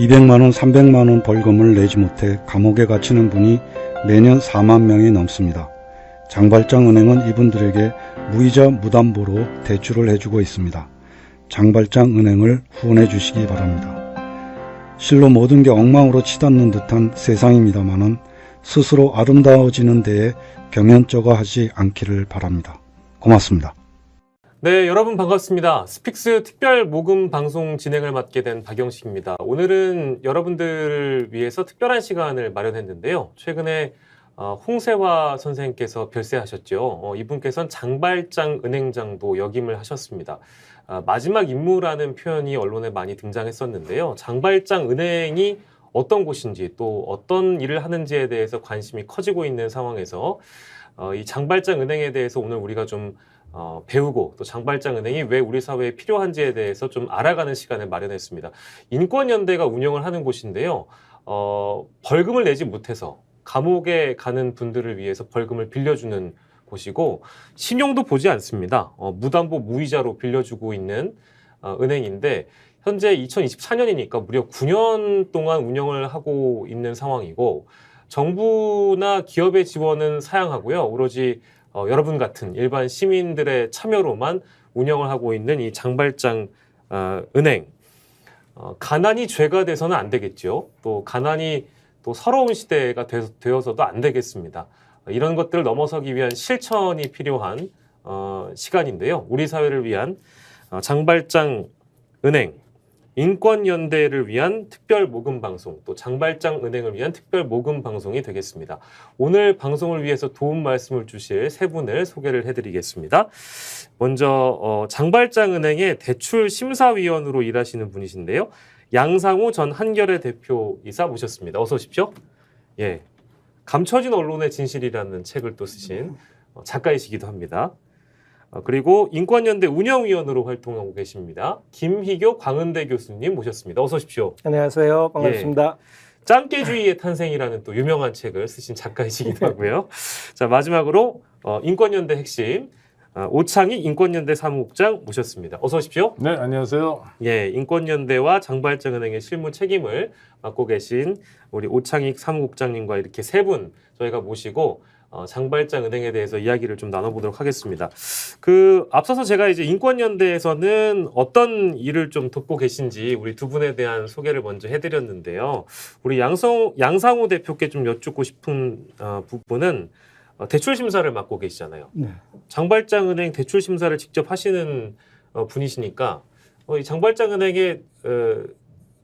200만 원, 300만 원 벌금을 내지 못해 감옥에 갇히는 분이 매년 4만 명이 넘습니다. 장발장은행은 이분들에게 무이자 무담보로 대출을 해주고 있습니다. 장발장은행을 후원해 주시기 바랍니다. 실로 모든 게 엉망으로 치닫는 듯한 세상입니다마는 스스로 아름다워지는 데에 경연쩍어 하지 않기를 바랍니다. 고맙습니다. 네, 여러분 반갑습니다. 스픽스 특별 모금 방송 진행을 맡게 된 박영식입니다. 오늘은 여러분들을 위해서 특별한 시간을 마련했는데요. 최근에 홍세화 선생님께서 별세하셨죠. 이분께서는 장발장 은행장도 역임을 하셨습니다. 마지막 임무라는 표현이 언론에 많이 등장했었는데요. 장발장 은행이 어떤 곳인지 또 어떤 일을 하는지에 대해서 관심이 커지고 있는 상황에서 이 장발장 은행에 대해서 오늘 우리가 좀 배우고 또 장발장 은행이 왜 우리 사회에 필요한지에 대해서 좀 알아가는 시간을 마련했습니다. 인권연대가 운영을 하는 곳인데요. 벌금을 내지 못해서 감옥에 가는 분들을 위해서 벌금을 빌려주는 곳이고 신용도 보지 않습니다. 무담보 무이자로 빌려주고 있는 은행인데 현재 2024년이니까 무려 9년 동안 운영을 하고 있는 상황이고 정부나 기업의 지원은 사양하고요. 오로지 여러분 같은 일반 시민들의 참여로만 운영을 하고 있는 이 장발장 은행. 가난이 죄가 돼서는 안 되겠죠. 또 가난이 또 서러운 시대가 되어서도 안 되겠습니다. 이런 것들을 넘어서기 위한 실천이 필요한 시간인데요. 우리 사회를 위한 장발장 은행, 인권연대를 위한 특별 모금 방송, 또 장발장 은행을 위한 특별 모금 방송이 되겠습니다. 오늘 방송을 위해서 도움 말씀을 주실 세 분을 소개를 해드리겠습니다. 먼저 장발장 은행의 대출 심사위원으로 일하시는 분이신데요. 양상우 전 한겨레 대표이사 모셨습니다. 어서 오십시오. 예, 감춰진 언론의 진실이라는 책을 또 쓰신 작가이시기도 합니다. 그리고 인권연대 운영위원으로 활동하고 계십니다. 김희교 광운대 교수님 모셨습니다. 어서 오십시오. 안녕하세요. 반갑습니다. 예, 짱깨주의의 탄생이라는 또 유명한 책을 쓰신 작가이시기도 하고요. 자, 마지막으로 인권연대 핵심 오창익 인권연대 사무국장 모셨습니다. 어서 오십시오. 네, 안녕하세요. 예, 인권연대와 장발장은행의 실무 책임을 맡고 계신 우리 오창익 사무국장님과 이렇게 세 분 저희가 모시고 장발장 은행에 대해서 이야기를 좀 나눠보도록 하겠습니다. 앞서서 제가 이제 인권연대에서는 어떤 일을 좀 돕고 계신지 우리 두 분에 대한 소개를 먼저 해드렸는데요. 우리 양상우 대표께 좀 여쭙고 싶은 부분은 대출 심사를 맡고 계시잖아요. 네. 장발장 은행 대출 심사를 직접 하시는 분이시니까 이 장발장 은행에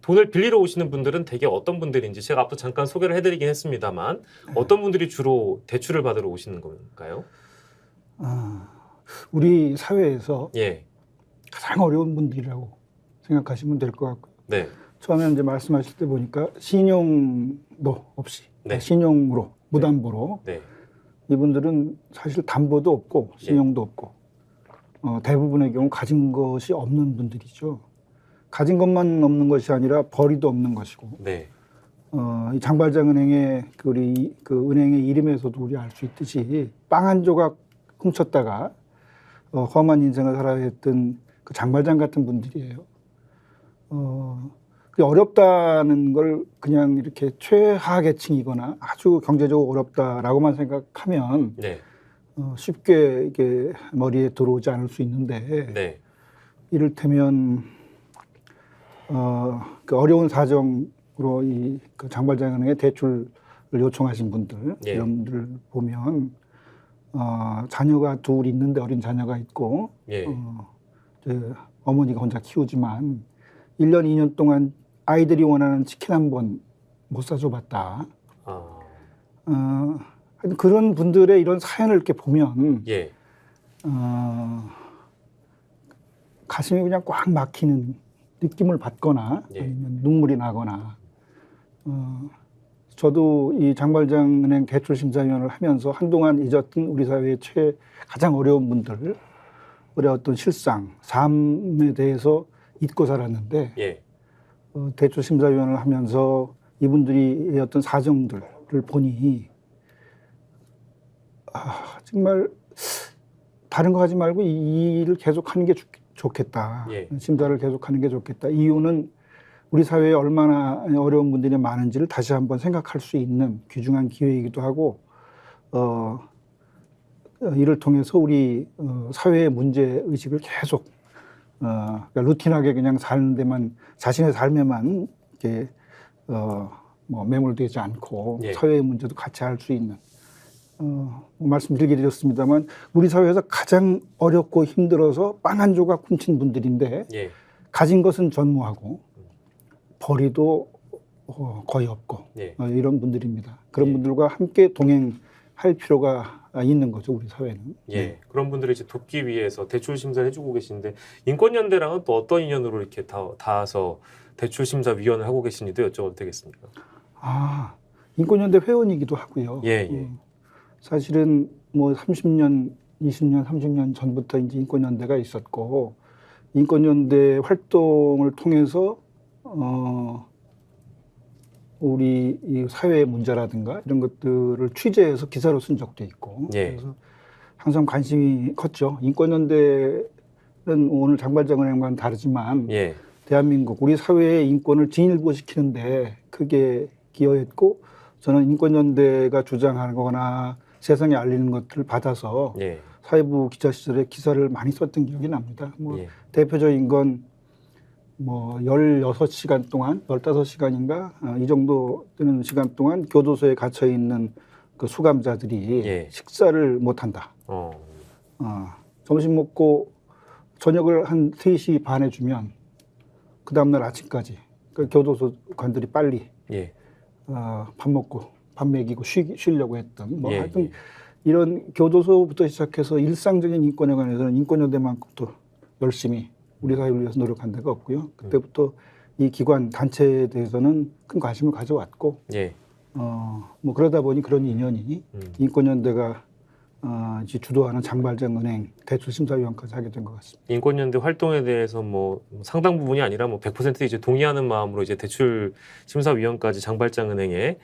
돈을 빌리러 오시는 분들은 대개 어떤 분들인지 제가 앞서 잠깐 소개를 해드리긴 했습니다만 어떤 분들이 주로 대출을 받으러 오시는 건가요? 우리 사회에서 예. 가장 어려운 분들이라고 생각하시면 될 것 같고요. 네. 처음에 이제 말씀하실 때 보니까 신용도 없이 네. 신용으로 무담보로 네. 이분들은 사실 담보도 없고 신용도 없고 대부분의 경우 가진 것이 없는 분들이죠. 가진 것만 없는 것이 아니라 벌이도 없는 것이고 네. 이 장발장 은행의 우리 그 은행의 이름에서도 우리 알 수 있듯이 빵 한 조각 훔쳤다가 험한 인생을 살아야 했던 그 장발장 같은 분들이에요. 어렵다는 걸 그냥 이렇게 최하 계층이거나 아주 경제적으로 어렵다라고만 생각하면 네. 쉽게 이게 머리에 들어오지 않을 수 있는데 네. 이를테면 그 어려운 사정으로 그 장발장은행에 대출을 요청하신 분들 예. 이런 분들을 보면 자녀가 둘 있는데 어린 자녀가 있고 예. 어머니가 혼자 키우지만 1년 2년 동안 아이들이 원하는 치킨 한 번 못 사줘봤다. 그런 분들의 이런 사연을 이렇게 보면 예. 가슴이 그냥 꽉 막히는 느낌을 받거나 예. 아니면 눈물이 나거나 저도 이 장발장은행 대출심사위원을 하면서 한동안 잊었던 우리 사회의 가장 어려운 분들의 어떤 실상, 삶에 대해서 잊고 살았는데 예. 대출심사위원을 하면서 이분들이 어떤 사정들을 보니 정말 다른 거 하지 말고 이 일을 계속하는 게 좋겠다. 예. 심사를 계속하는 게 좋겠다. 이유는 우리 사회에 얼마나 어려운 분들이 많은지를 다시 한번 생각할 수 있는 귀중한 기회이기도 하고 이를 통해서 우리 사회의 문제 의식을 계속 그러니까 루틴하게 그냥 사는 데만 자신의 삶에만 이렇게 뭐 매몰되지 않고 예. 사회의 문제도 같이 할 수 있는 말씀 길게 드렸습니다만 우리 사회에서 가장 어렵고 힘들어서 빵 한 조각 훔친 분들인데 예. 가진 것은 전무하고 벌이도 거의 없고 예. 이런 분들입니다. 그런 예. 분들과 함께 동행할 필요가 있는 거죠, 우리 사회는. 예, 그런 분들을 이제 돕기 위해서 대출 심사를 해주고 계신데 인권연대랑은 또 어떤 인연으로 이렇게 닿아서 대출 심사 위원을 하고 계신지도 여쭤봐도 되겠습니까? 인권연대 회원이기도 하고요. 예, 예. 사실은 뭐 30년, 20년, 30년 전부터 이제 인권연대가 있었고 인권연대 활동을 통해서 우리 이 사회의 문제라든가 이런 것들을 취재해서 기사로 쓴 적도 있고 예. 그래서 항상 관심이 컸죠. 인권연대는 오늘 장발장은행과는 다르지만 예. 대한민국 우리 사회의 인권을 진일보시키는데 크게 기여했고 저는 인권연대가 주장하는 거나 세상에 알리는 것들을 받아서 예. 사회부 기자 시절에 기사를 많이 썼던 기억이 납니다. 뭐 예. 대표적인 건 뭐 16시간 동안 15시간인가 이 정도 되는 시간 동안 교도소에 갇혀 있는 그 수감자들이 예. 식사를 못 한다. 점심 먹고 저녁을 한 3시 반에 주면 그 다음날 아침까지 그 교도소 관들이 빨리 예. 밥 먹고 밥 먹이고 쉬려고 했던 뭐 예, 하여튼 예. 이런 교도소부터 시작해서 일상적인 인권에 관해서는 인권연대만큼 또 열심히 우리 사회를 위해서 노력한 데가 없고요. 그때부터 이 기관 단체에 대해서는 큰 관심을 가져왔고 예. 뭐 그러다 보니 그런 인연이 인권연대가 이제 주도하는 장발장은행 대출심사위원까지 하게 된 것 같습니다. 인권연대 활동에 대해서 뭐 상당 부분이 아니라 뭐 100% 이제 동의하는 마음으로 이제 대출 심사위원까지 장발장은행에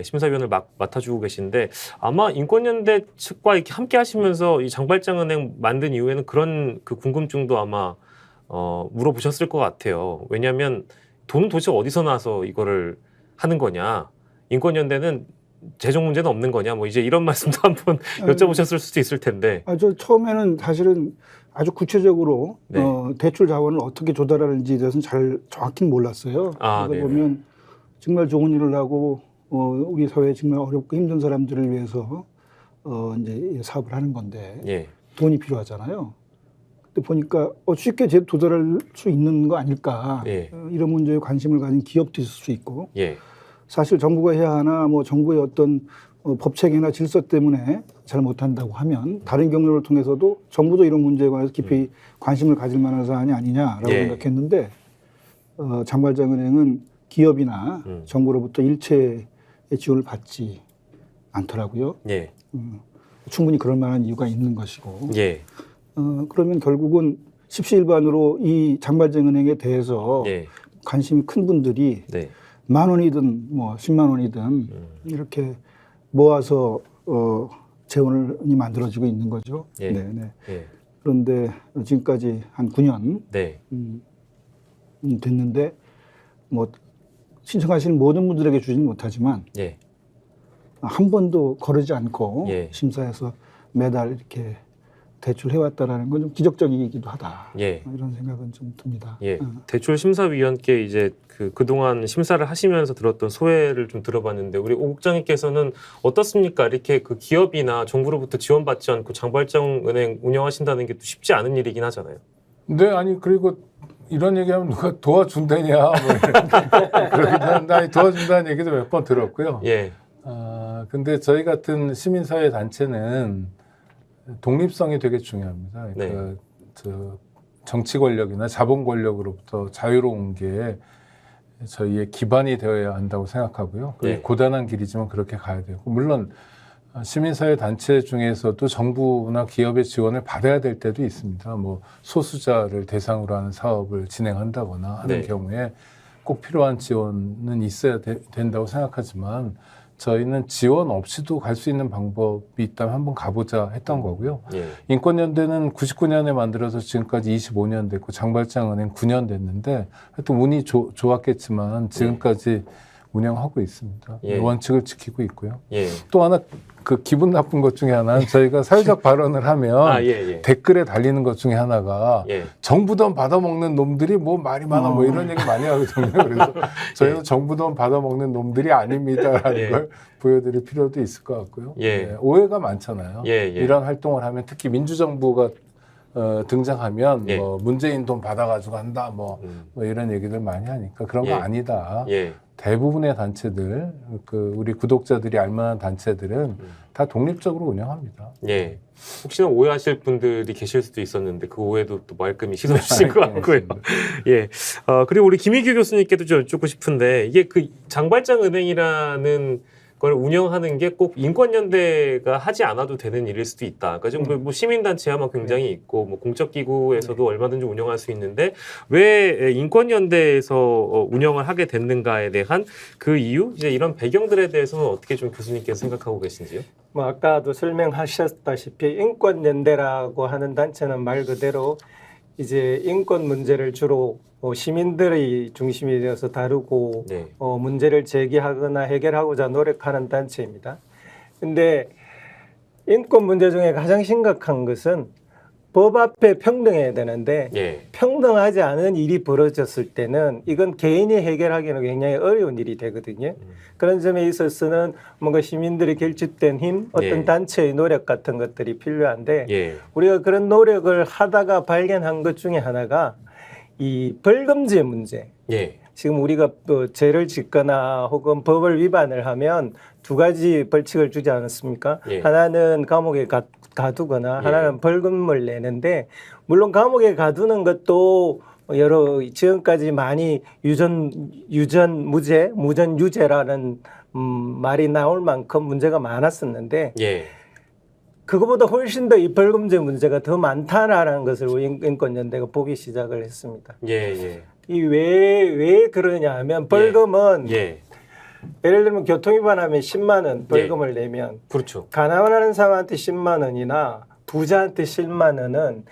심사위원을 맡아주고 계신데 아마 인권연대 측과 이렇게 함께 하시면서 이 장발장은행 만든 이후에는 그런 그 궁금증도 아마 물어보셨을 것 같아요. 왜냐하면 돈은 도대체 어디서 나서 이거를 하는 거냐? 인권연대는 재정 문제는 없는 거냐? 뭐 이제 이런 말씀도 한번 여쭤보셨을 수도 있을 텐데. 저 처음에는 사실은 아주 구체적으로 네. 대출 자원을 어떻게 조달하는지에 대해서는 잘 정확히는 몰랐어요. 그러다 네네. 보면 정말 좋은 일을 하고 우리 사회에 정말 어렵고 힘든 사람들을 위해서 이제 사업을 하는 건데 예. 돈이 필요하잖아요. 근데 보니까 쉽게 도달할 수 있는 거 아닐까. 예. 이런 문제에 관심을 가진 기업도 있을 수 있고 예. 사실 정부가 해야 하나 뭐 정부의 어떤 법체계나 질서 때문에 잘 못한다고 하면 다른 경로를 통해서도 정부도 이런 문제에 관해서 깊이 관심을 가질 만한 사안이 아니냐라고 예. 생각했는데 장발장은행은 기업이나 정부로부터 일체의 지원을 받지 않더라고요. 예. 충분히 그럴 만한 이유가 있는 것이고 예. 그러면 결국은 십시일반으로 이 장발장은행에 대해서 예. 관심이 큰 분들이 네. 10,000원이든 뭐 10만 원이든 이렇게 모아서 재원이 만들어지고 있는 거죠. 예. 네. 예. 그런데 지금까지 한 9년 네. 됐는데 뭐 신청하시는 모든 분들에게 주지는 못하지만 예. 한 번도 거르지 않고 예. 심사해서 매달 이렇게 대출해왔다라는 건 좀 기적적이기도 하다. 예. 이런 생각은 좀 듭니다. 예. 대출 심사위원께 이제 그동안 심사를 하시면서 들었던 소회를 좀 들어봤는데 우리 오 국장님께서는 어떻습니까? 이렇게 그 기업이나 정부로부터 지원받지 않고 장발장은행 운영하신다는 게 또 쉽지 않은 일이긴 하잖아요. 네, 아니 그리고 이런 얘기하면 누가 도와준다냐 뭐 그러기도 한데 도와준다는 얘기도 몇 번 들었고요. 예. 근데 저희 같은 시민사회 단체는 독립성이 되게 중요합니다. 네. 그러니까 정치 권력이나 자본 권력으로부터 자유로운 게 저희의 기반이 되어야 한다고 생각하고요. 네. 고단한 길이지만 그렇게 가야 되고 물론 시민사회 단체 중에서도 정부나 기업의 지원을 받아야 될 때도 있습니다. 뭐 소수자를 대상으로 하는 사업을 진행한다거나 하는 네. 경우에 꼭 필요한 지원은 있어야 된다고 생각하지만 저희는 지원 없이도 갈 수 있는 방법이 있다면 한번 가보자 했던 거고요. 예. 인권연대는 99년에 만들어서 지금까지 25년 됐고 장발장은행 9년 됐는데 하여튼 운이 좋았겠지만 지금까지 운영하고 있습니다. 예. 원칙을 지키고 있고요. 예. 또 하나 그 기분 나쁜 것 중에 하나는 저희가 사회적 발언을 하면 아, 예, 예. 댓글에 달리는 것 중에 하나가 예. 정부 돈 받아먹는 놈들이 뭐 말이 많아 뭐 이런 얘기 많이 하거든요. 그래서 저희는 정부 돈 받아먹는 놈들이 아닙니다라는 예. 걸 보여드릴 필요도 있을 것 같고요. 예. 네, 오해가 많잖아요. 예, 예. 이런 활동을 하면 특히 민주정부가 등장하면 예. 뭐 문재인 돈 받아가지고 한다 뭐 이런 얘기들 많이 하니까 그런 거 예. 아니다. 예. 대부분의 단체들, 우리 구독자들이 알만한 단체들은 다 독립적으로 운영합니다. 예. 혹시나 오해하실 분들이 계실 수도 있었는데 그 오해도 또 말끔히 씻어주신 것 같고요. 예. 그리고 우리 김희규 교수님께도 좀 여쭙고 싶은데 이게 그 장발장 은행이라는 걸 운영하는 게 꼭 인권연대가 하지 않아도 되는 일일 수도 있다. 그러니까 좀 뭐 시민단체야 뭐 굉장히 있고 뭐 공적기구에서도 얼마든지 운영할 수 있는데 왜 인권연대에서 운영을 하게 됐는가에 대한 그 이유, 이제 이런 배경들에 대해서는 어떻게 좀 교수님께서 생각하고 계신지요? 뭐 아까도 설명하셨다시피 인권연대라고 하는 단체는 말 그대로 이제 인권 문제를 주로 시민들의 중심이 되어서 다루고 네. 문제를 제기하거나 해결하고자 노력하는 단체입니다. 근데 인권 문제 중에 가장 심각한 것은 법 앞에 평등해야 되는데 예. 평등하지 않은 일이 벌어졌을 때는 이건 개인이 해결하기는 굉장히 어려운 일이 되거든요. 그런 점에 있어서는 뭔가 시민들이 결집된 힘, 어떤 예. 단체의 노력 같은 것들이 필요한데 예. 우리가 그런 노력을 하다가 발견한 것 중에 하나가 이 벌금제 문제. 예. 지금 우리가 또 죄를 짓거나 혹은 법을 위반을 하면 두 가지 벌칙을 주지 않았습니까? 예. 하나는 감옥에 가두거나 예. 하나는 벌금을 내는데 물론 감옥에 가두는 것도 여러 지금까지 많이 무전 유죄라는 말이 나올 만큼 문제가 많았었는데 예. 그거보다 훨씬 더 이 벌금제 문제가 더 많다라는 것을 우리 인권연대가 보기 시작을 했습니다. 예. 예. 이 왜 그러냐 하면 벌금은 예. 예를 들면 교통위반하면 10만 원 벌금을 내면 그렇죠. 가난한 사람한테 10만 원이나 부자한테 10만 원은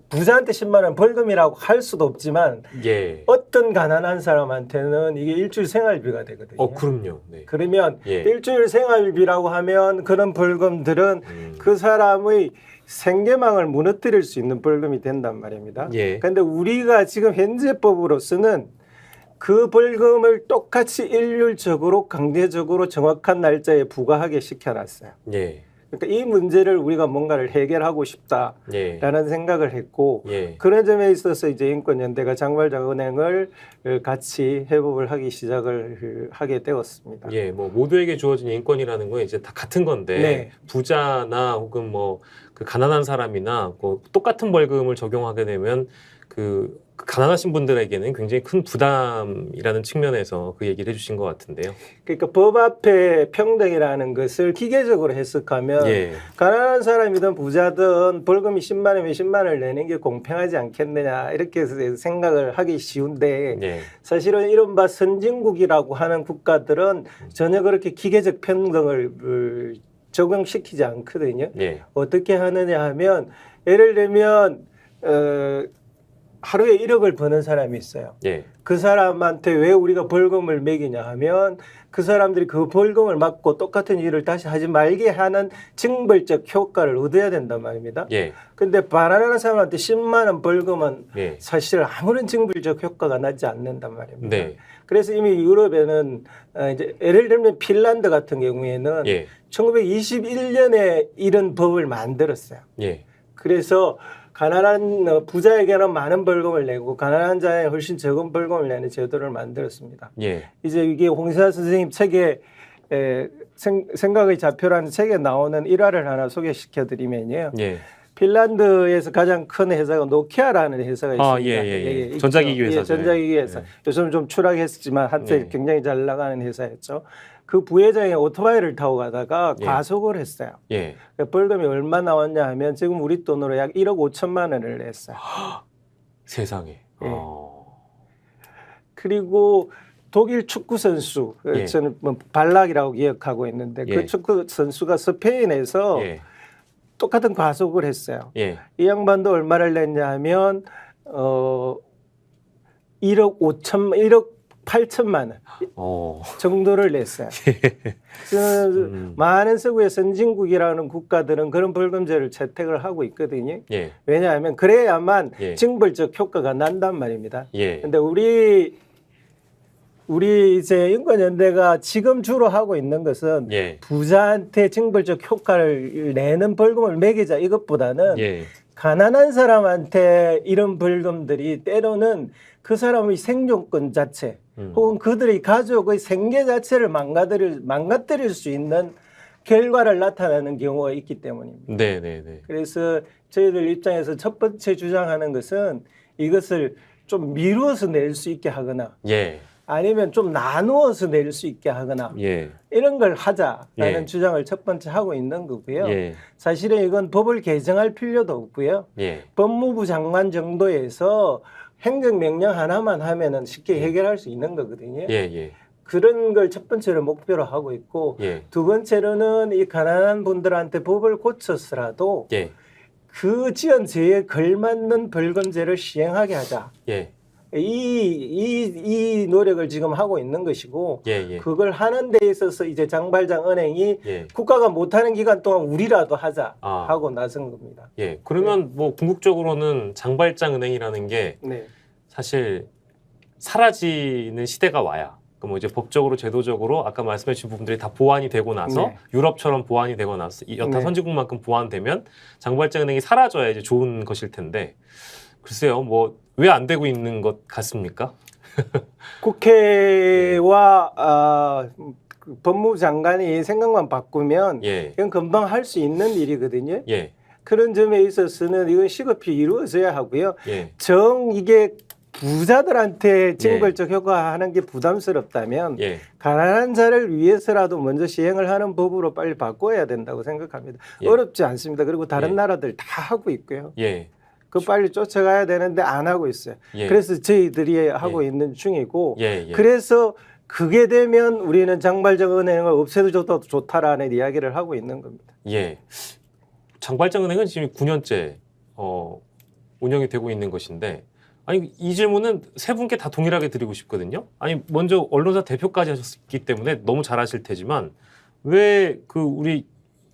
부자한테 10만 원 벌금이라고 할 수도 없지만 예. 어떤 가난한 사람한테는 이게 일주일 생활비가 되거든요. 그럼요. 네. 그러면 예. 일주일 생활비라고 하면 그런 벌금들은 그 사람의 생계망을 무너뜨릴 수 있는 벌금이 된단 말입니다. 예. 그런데 우리가 지금 현재 법으로서는 그 벌금을 똑같이 일률적으로 강제적으로 정확한 날짜에 부과하게 시켜놨어요. 예. 그러니까 이 문제를 우리가 뭔가를 해결하고 싶다라는 예. 생각을 했고 예. 그런 점에 있어서 이제 인권연대가 장발장은행을 같이 회복을 하기 시작을 하게 되었습니다. 예, 뭐 모두에게 주어진 인권이라는 건 이제 다 같은 건데 네. 부자나 혹은 뭐 그 가난한 사람이나 뭐 똑같은 벌금을 적용하게 되면 그 가난하신 분들에게는 굉장히 큰 부담이라는 측면에서 그 얘기를 해주신 것 같은데요. 그러니까 법 앞에 평등이라는 것을 기계적으로 해석하면 예, 가난한 사람이든 부자든 벌금이 10만 원이면 10만 원을 내는 게 공평하지 않겠느냐 이렇게 해서 생각을 하기 쉬운데 예, 사실은 이른바 선진국이라고 하는 국가들은 전혀 그렇게 기계적 평등을 적용시키지 않거든요. 예, 어떻게 하느냐 하면 예를 들면 하루에 1억을 버는 사람이 있어요. 예, 그 사람한테 왜 우리가 벌금을 매기냐 하면 그 사람들이 그 벌금을 맞고 똑같은 일을 다시 하지 말게 하는 징벌적 효과를 얻어야 된단 말입니다. 예, 근데 바나나 사람한테 10만 원 벌금은 예, 사실 아무런 징벌적 효과가 나지 않는단 말입니다. 네, 그래서 이미 유럽에는 이제 예를 들면 핀란드 같은 경우에는 예, 1921년에 이런 법을 만들었어요. 예, 그래서 가난한 부자에게는 많은 벌금을 내고 가난한 자에 훨씬 적은 벌금을 내는 제도를 만들었습니다. 예, 이제 이게 홍시사 선생님 책에 생각의 좌표라는 책에 나오는 일화를 하나 소개시켜드리면요. 예. 핀란드에서 가장 큰 회사가 노키아라는 회사가 있습니다. 아, 예. 있죠. 전자기기 회사죠. 전자기기 회사. 예. 요즘 좀 추락했지만 한때 예. 굉장히 잘 나가는 회사였죠. 그 부회장이 오토바이를 타고 가다가 예. 과속을 했어요. 예. 벌금이 얼마 나왔냐 하면 지금 우리 돈으로 약 1억 5천만 원을 냈어요. 세상에. 예. 그리고 독일 축구 선수 예. 저는 뭐 발락이라고 기억하고 있는데 예. 그 축구 선수가 스페인에서 예. 똑같은 과속을 했어요. 예. 이 양반도 얼마를 냈냐 하면 1억 8천만 원 정도를 냈어요. 그래서 많은 서구의 선진국이라는 국가들은 그런 벌금제를 채택을 하고 있거든요. 예. 왜냐하면 그래야만 예. 징벌적 효과가 난단 말입니다. 예. 근데 우리 이제 인권연대가 지금 주로 하고 있는 것은 예. 부자한테 징벌적 효과를 내는 벌금을 매기자 이것보다는 예. 가난한 사람한테 이런 벌금들이 때로는 그 사람의 생존권 자체 혹은 그들의 가족의 생계 자체를 망가뜨릴 수 있는 결과를 나타내는 경우가 있기 때문입니다. 네, 네, 네. 그래서 저희들 입장에서 첫 번째 주장하는 것은 이것을 좀 미루어서 낼 수 있게 하거나 예. 아니면 좀 나누어서 낼 수 있게 하거나 예. 이런 걸 하자라는 예. 주장을 첫 번째 하고 있는 거고요. 예. 사실은 이건 법을 개정할 필요도 없고요. 예. 법무부 장관 정도에서 행정명령 하나만 하면은 쉽게 해결할 수 있는 거거든요. 예. 예. 그런 걸 첫 번째로 목표로 하고 있고 예. 두 번째로는 이 가난한 분들한테 법을 고쳐서라도 예. 그 지연죄에 걸맞는 벌금제를 시행하게 하자. 예. 이 노력을 지금 하고 있는 것이고 예. 예. 그걸 하는 데 있어서 이제 장발장 은행이 예. 국가가 못하는 기간 동안 우리라도 하자 아. 하고 나선 겁니다. 예. 그러면 뭐 궁극적으로는 장발장 은행이라는 게 네. 사실 사라지는 시대가 와야 뭐 이제 법적으로 제도적으로 아까 말씀해 주신 부분들이 다 보완이 되고 나서 네. 유럽처럼 보완이 되고 나서 이 여타 네. 선진국만큼 보완되면 장발장 은행이 사라져야 이제 좋은 것일 텐데 글쎄요 뭐 왜 안 되고 있는 것 같습니까? 국회와 그 법무부 장관이 생각만 바꾸면 예. 이건 금방 할 수 있는 일이거든요. 예. 그런 점에 있어서는 이건 시급히 이루어져야 하고요. 예. 이게 부자들한테 징벌적 효과하는 게 부담스럽다면 예. 가난한 자를 위해서라도 먼저 시행을 하는 법으로 빨리 바꿔야 된다고 생각합니다. 예. 어렵지 않습니다. 그리고 다른 예. 나라들 다 하고 있고요. 예. 그 빨리 쫓아가야 되는데 안 하고 있어요. 예. 그래서 저희들이 하고 예. 있는 중이고 예. 예. 그래서 그게 되면 우리는 장발장 은행을 없애도 좋다라는 이야기를 하고 있는 겁니다. 예. 장발장 은행은 지금 9년째 운영이 되고 있는 것인데 아니 이 질문은 세 분께 다 동일하게 드리고 싶거든요. 아니 먼저 언론사 대표까지 하셨기 때문에 너무 잘 아실 테지만 왜 그 우리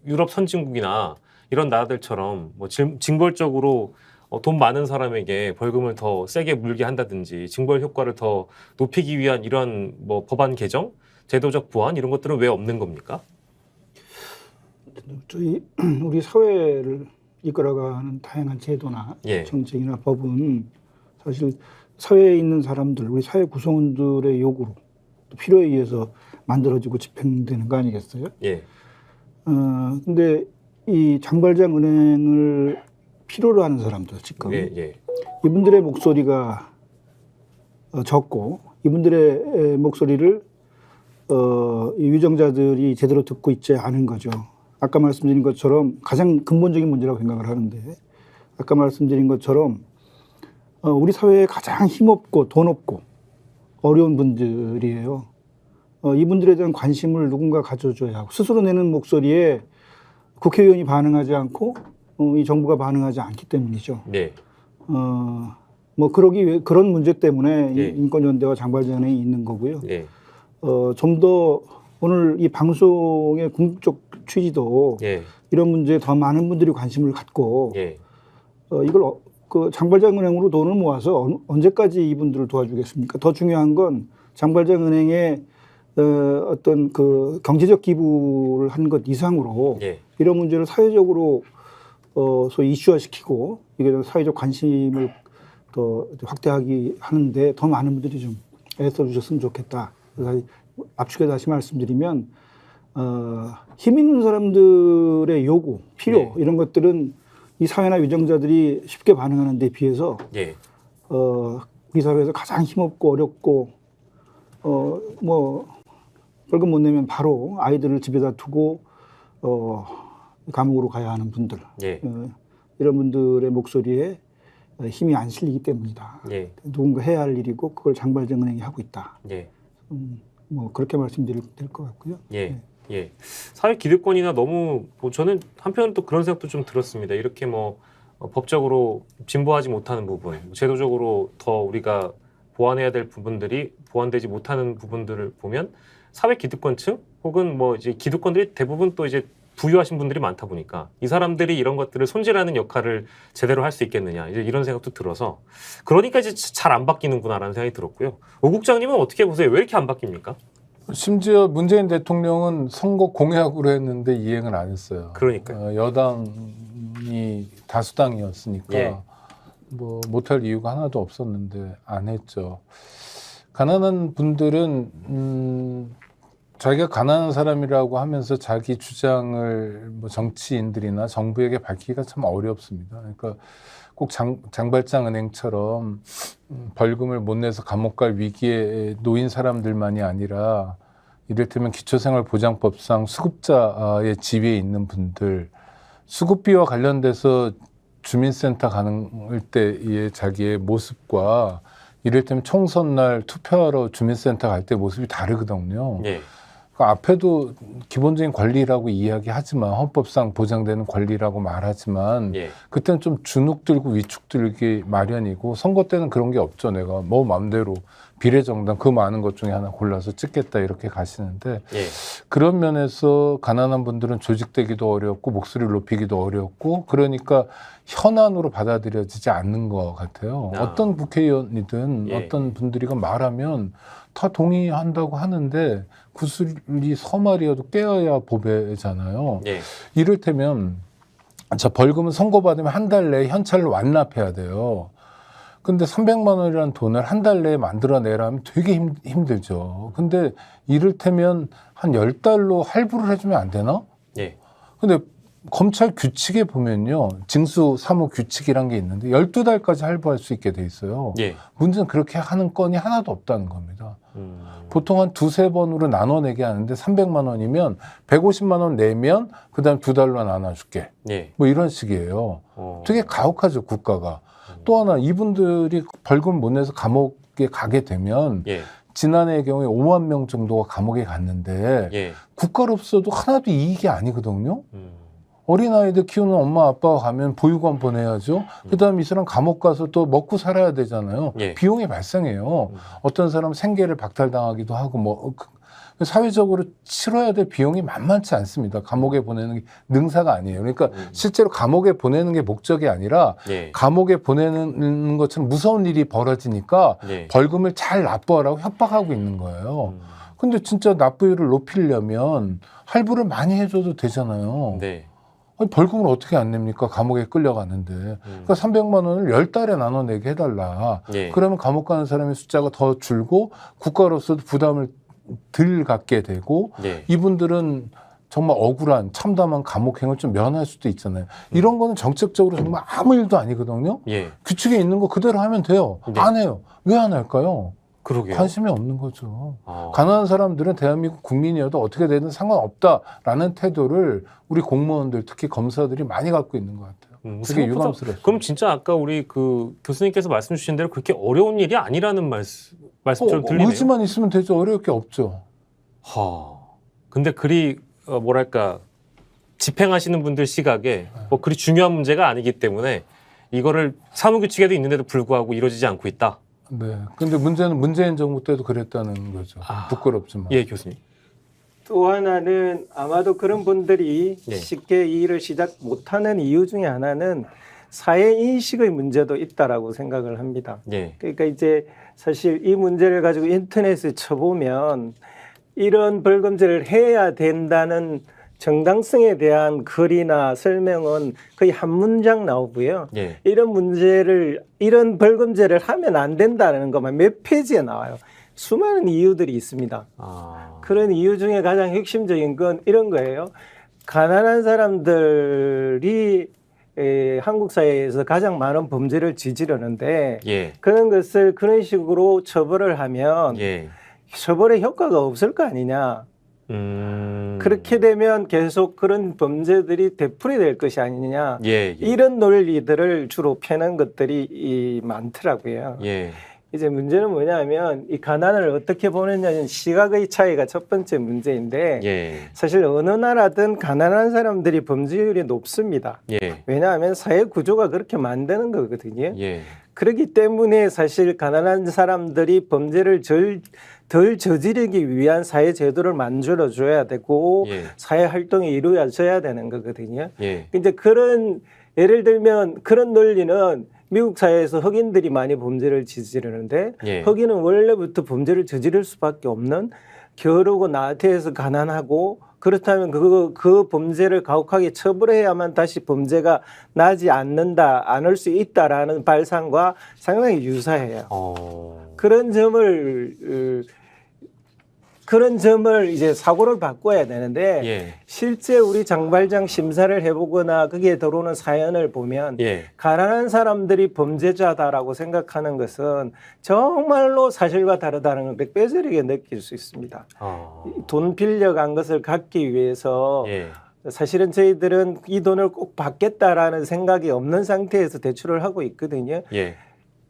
유럽 선진국이나 이런 나라들처럼 뭐 징벌적으로 돈 많은 사람에게 벌금을 더 세게 물게 한다든지 징벌 효과를 더 높이기 위한 이런 뭐 법안 개정, 제도적 보완 이런 것들은 왜 없는 겁니까? 우리 사회를 이끌어가는 다양한 제도나 예. 정책이나 법은 사실 사회에 있는 사람들, 우리 사회 구성원들의 요구로 또 필요에 의해서 만들어지고 집행되는 거 아니겠어요? 예. 근데 이 장발장 은행을 필요로 하는 사람들 지금 예. 예. 이분들의 목소리가 적고 이분들의 목소리를 이 위정자들이 제대로 듣고 있지 않은 거죠. 아까 말씀드린 것처럼 가장 근본적인 문제라고 생각을 하는데 아까 말씀드린 것처럼 우리 사회에 가장 힘없고 돈 없고 어려운 분들이에요. 이분들에 대한 관심을 누군가 가져줘야 하고 스스로 내는 목소리에 국회의원이 반응하지 않고 이 정부가 반응하지 않기 때문이죠. 네. 뭐 그런 문제 때문에 예. 인권연대와 장발장이 있는 거고요. 예. 좀 더 오늘 이 방송의 궁극적 취지도 예. 이런 문제에 더 많은 분들이 관심을 갖고 예. 이걸 그 장발장은행으로 돈을 모아서 언제까지 이분들을 도와주겠습니까? 더 중요한 건 장발장은행의 어떤 그 경제적 기부를 한 것 이상으로 예. 이런 문제를 사회적으로 소위 이슈화시키고 이게 사회적 관심을 더 확대하기 하는데 더 많은 분들이 좀 애써주셨으면 좋겠다. 그래서 압축해 다시 말씀드리면 힘 있는 사람들의 요구, 필요 네. 이런 것들은 이 사회나 위정자들이 쉽게 반응하는 데 비해서 예. 우리 사회에서 가장 힘없고 어렵고 뭐 벌금 못 내면 바로 아이들을 집에다 두고 감옥으로 가야 하는 분들 예. 이런 분들의 목소리에 힘이 안 실리기 때문이다. 예. 누군가 해야 할 일이고 그걸 장발장 은행이 하고 있다. 예. 뭐 그렇게 말씀드릴 것 같고요. 예. 네. 예. 사회 기득권이나 너무 뭐 저는 한편으로 또 그런 생각도 좀 들었습니다. 이렇게 뭐 법적으로 진보하지 못하는 부분, 제도적으로 더 우리가 보완해야 될 부분들이 보완되지 못하는 부분들을 보면 사회 기득권층 혹은 뭐 이제 기득권들이 대부분 또 이제 부유하신 분들이 많다 보니까 이 사람들이 이런 것들을 손질하는 역할을 제대로 할 수 있겠느냐 이제 이런 생각도 들어서 그러니까 이제 잘 안 바뀌는구나라는 생각이 들었고요. 오 국장님은 어떻게 보세요? 왜 이렇게 안 바뀝니까? 심지어 문재인 대통령은 선거 공약으로 했는데 이행을 안 했어요. 그러니까요. 여당이 다수당이었으니까 예. 뭐 못할 이유가 하나도 없었는데 안 했죠. 가난한 분들은 자기가 가난한 사람이라고 하면서 자기 주장을 뭐 정치인들이나 정부에게 밝히기가 참 어렵습니다. 그러니까 꼭 장발장은행처럼 벌금을 못 내서 감옥 갈 위기에 놓인 사람들만이 아니라 이를테면 기초생활보장법상 수급자의 지위에 있는 분들, 수급비와 관련돼서 주민센터 가는 때의 자기의 모습과 이를테면 총선날 투표하러 주민센터 갈 때 모습이 다르거든요. 예. 그러니까 앞에도 기본적인 권리라고 이야기하지만 헌법상 보장되는 권리라고 말하지만 예. 그때는 좀 주눅 들고 위축 들기 마련이고 선거 때는 그런 게 없죠. 내가 뭐 마음대로 비례정당 그 많은 것 중에 하나 골라서 찍겠다 이렇게 가시는데 예. 그런 면에서 가난한 분들은 조직되기도 어렵고 목소리를 높이기도 어렵고 그러니까 현안으로 받아들여지지 않는 것 같아요. 아. 어떤 국회의원이든 예. 어떤 분들이가 말하면 다 동의한다고 하는데 구슬이 서말이어도 깨어야 보배잖아요. 예. 이를테면 자 벌금은 선고받으면 한 달 내에 현찰로 완납해야 돼요. 근데 300만 원이라는 돈을 한 달 내에 만들어내라면 되게 힘들죠. 근데 이를테면 한 10달로 할부를 해주면 안 되나? 예. 근데 검찰 규칙에 보면요. 징수 사무 규칙이란 게 있는데 12달까지 할부할 수 있게 돼 있어요. 예. 문제는 그렇게 하는 건이 하나도 없다는 겁니다. 보통 한 두세 번으로 나눠내게 하는데 300만 원이면 150만 원 내면 그다음 2달로 나눠줄게. 예. 뭐 이런 식이에요. 되게 가혹하죠, 국가가. 또 하나 이분들이 벌금 못 내서 감옥에 가게 되면 예. 지난해의 경우에 5만 명 정도가 감옥에 갔는데 예. 국가로서도 하나도 이익이 아니거든요. 어린아이들 키우는 엄마 아빠가 가면 보육원 보내야죠. 그다음에 이 사람 감옥 가서 또 먹고 살아야 되잖아요. 예. 비용이 발생해요. 어떤 사람 생계를 박탈당하기도 하고 뭐 사회적으로 치러야 될 비용이 만만치 않습니다. 감옥에 보내는 게 능사가 아니에요. 그러니까 실제로 감옥에 보내는 게 목적이 아니라 예. 감옥에 보내는 것처럼 무서운 일이 벌어지니까 예. 벌금을 잘 납부하라고 협박하고 있는 거예요. 근데 진짜 납부율을 높이려면 할부를 많이 해줘도 되잖아요. 네. 아니, 벌금을 어떻게 안 냅니까? 감옥에 끌려가는데. 그러니까 300만 원을 10달에 나눠내게 해달라. 예. 그러면 감옥 가는 사람의 숫자가 더 줄고 국가로서도 부담을 덜 갖게 되고 예. 이분들은 정말 억울한 참담한 감옥행을 좀 면할 수도 있잖아요. 이런 거는 정책적으로 정말 아무 일도 아니거든요. 예. 규칙에 있는 거 그대로 하면 돼요. 네. 안 해요. 왜 안 할까요? 그러게요. 관심이 없는 거죠. 아. 가난한 사람들은 대한민국 국민이어도 어떻게 되든 상관없다라는 태도를 우리 공무원들 특히 검사들이 많이 갖고 있는 것 같아요. 되게 생각보다- 유감스럽습니다. 그럼 진짜 아까 우리 그 교수님께서 말씀 주신 대로 그렇게 어려운 일이 아니라는 말씀처럼 들리네요. 의지만 있으면 되죠. 어려울 게 없죠. 하. 근데 그리 뭐랄까 집행하시는 분들 시각에 뭐 그리 중요한 문제가 아니기 때문에 이거를 사무규칙에도 있는데도 불구하고 이루어지지 않고 있다. 네. 근데 문제는 문재인 정부 때도 그랬다는 거죠. 아. 부끄럽지만. 예, 교수님. 또 하나는 아마도 그런 분들이 네. 쉽게 이 일을 시작 못하는 이유 중에 하나는 사회 인식의 문제도 있다라고 생각을 합니다. 예. 그러니까 이제 사실 이 문제를 가지고 인터넷에 쳐보면 이런 벌금제를 해야 된다는 정당성에 대한 글이나 설명은 거의 한 문장 나오고요. 예. 이런 벌금제를 하면 안 된다는 것만 몇 페이지에 나와요. 수많은 이유들이 있습니다. 아. 그런 이유 중에 가장 핵심적인 건 이런 거예요. 가난한 사람들이 한국 사회에서 가장 많은 범죄를 저지르는데 예. 그런 것을 그런 식으로 처벌을 하면 예. 처벌의 효과가 없을 거 아니냐. 그렇게 되면 계속 그런 범죄들이 되풀이될 것이 아니냐. 예. 예. 이런 논리들을 주로 펴는 것들이 많더라고요. 예. 이제 문제는 뭐냐면 이 가난을 어떻게 보느냐는 시각의 차이가 첫 번째 문제인데 예. 사실 어느 나라든 가난한 사람들이 범죄율이 높습니다. 예. 왜냐하면 사회 구조가 그렇게 만드는 거거든요. 예. 그렇기 때문에 사실 가난한 사람들이 범죄를 덜 저지르기 위한 사회 제도를 만들어 줘야 되고 예. 사회 활동이 이루어져야 되는 거거든요. 예. 이제 그런 예를 들면 그런 논리는 미국 사회에서 흑인들이 많이 범죄를 저지르는데 예. 흑인은 원래부터 범죄를 저지를 수밖에 없는 겨루고 나태해서 가난하고 그렇다면 그 범죄를 가혹하게 처벌해야만 다시 범죄가 나지 않을 수 있다라는 발상과 상당히 유사해요. 그런 점을 이제 사고를 바꿔야 되는데 예. 실제 우리 장발장 심사를 해보거나 거기에 들어오는 사연을 보면 예. 가난한 사람들이 범죄자다라고 생각하는 것은 정말로 사실과 다르다는 걸 뼈저리게 느낄 수 있습니다. 돈 빌려간 것을 갚기 위해서 예. 사실은 저희들은 이 돈을 꼭 받겠다라는 생각이 없는 상태에서 대출을 하고 있거든요. 예.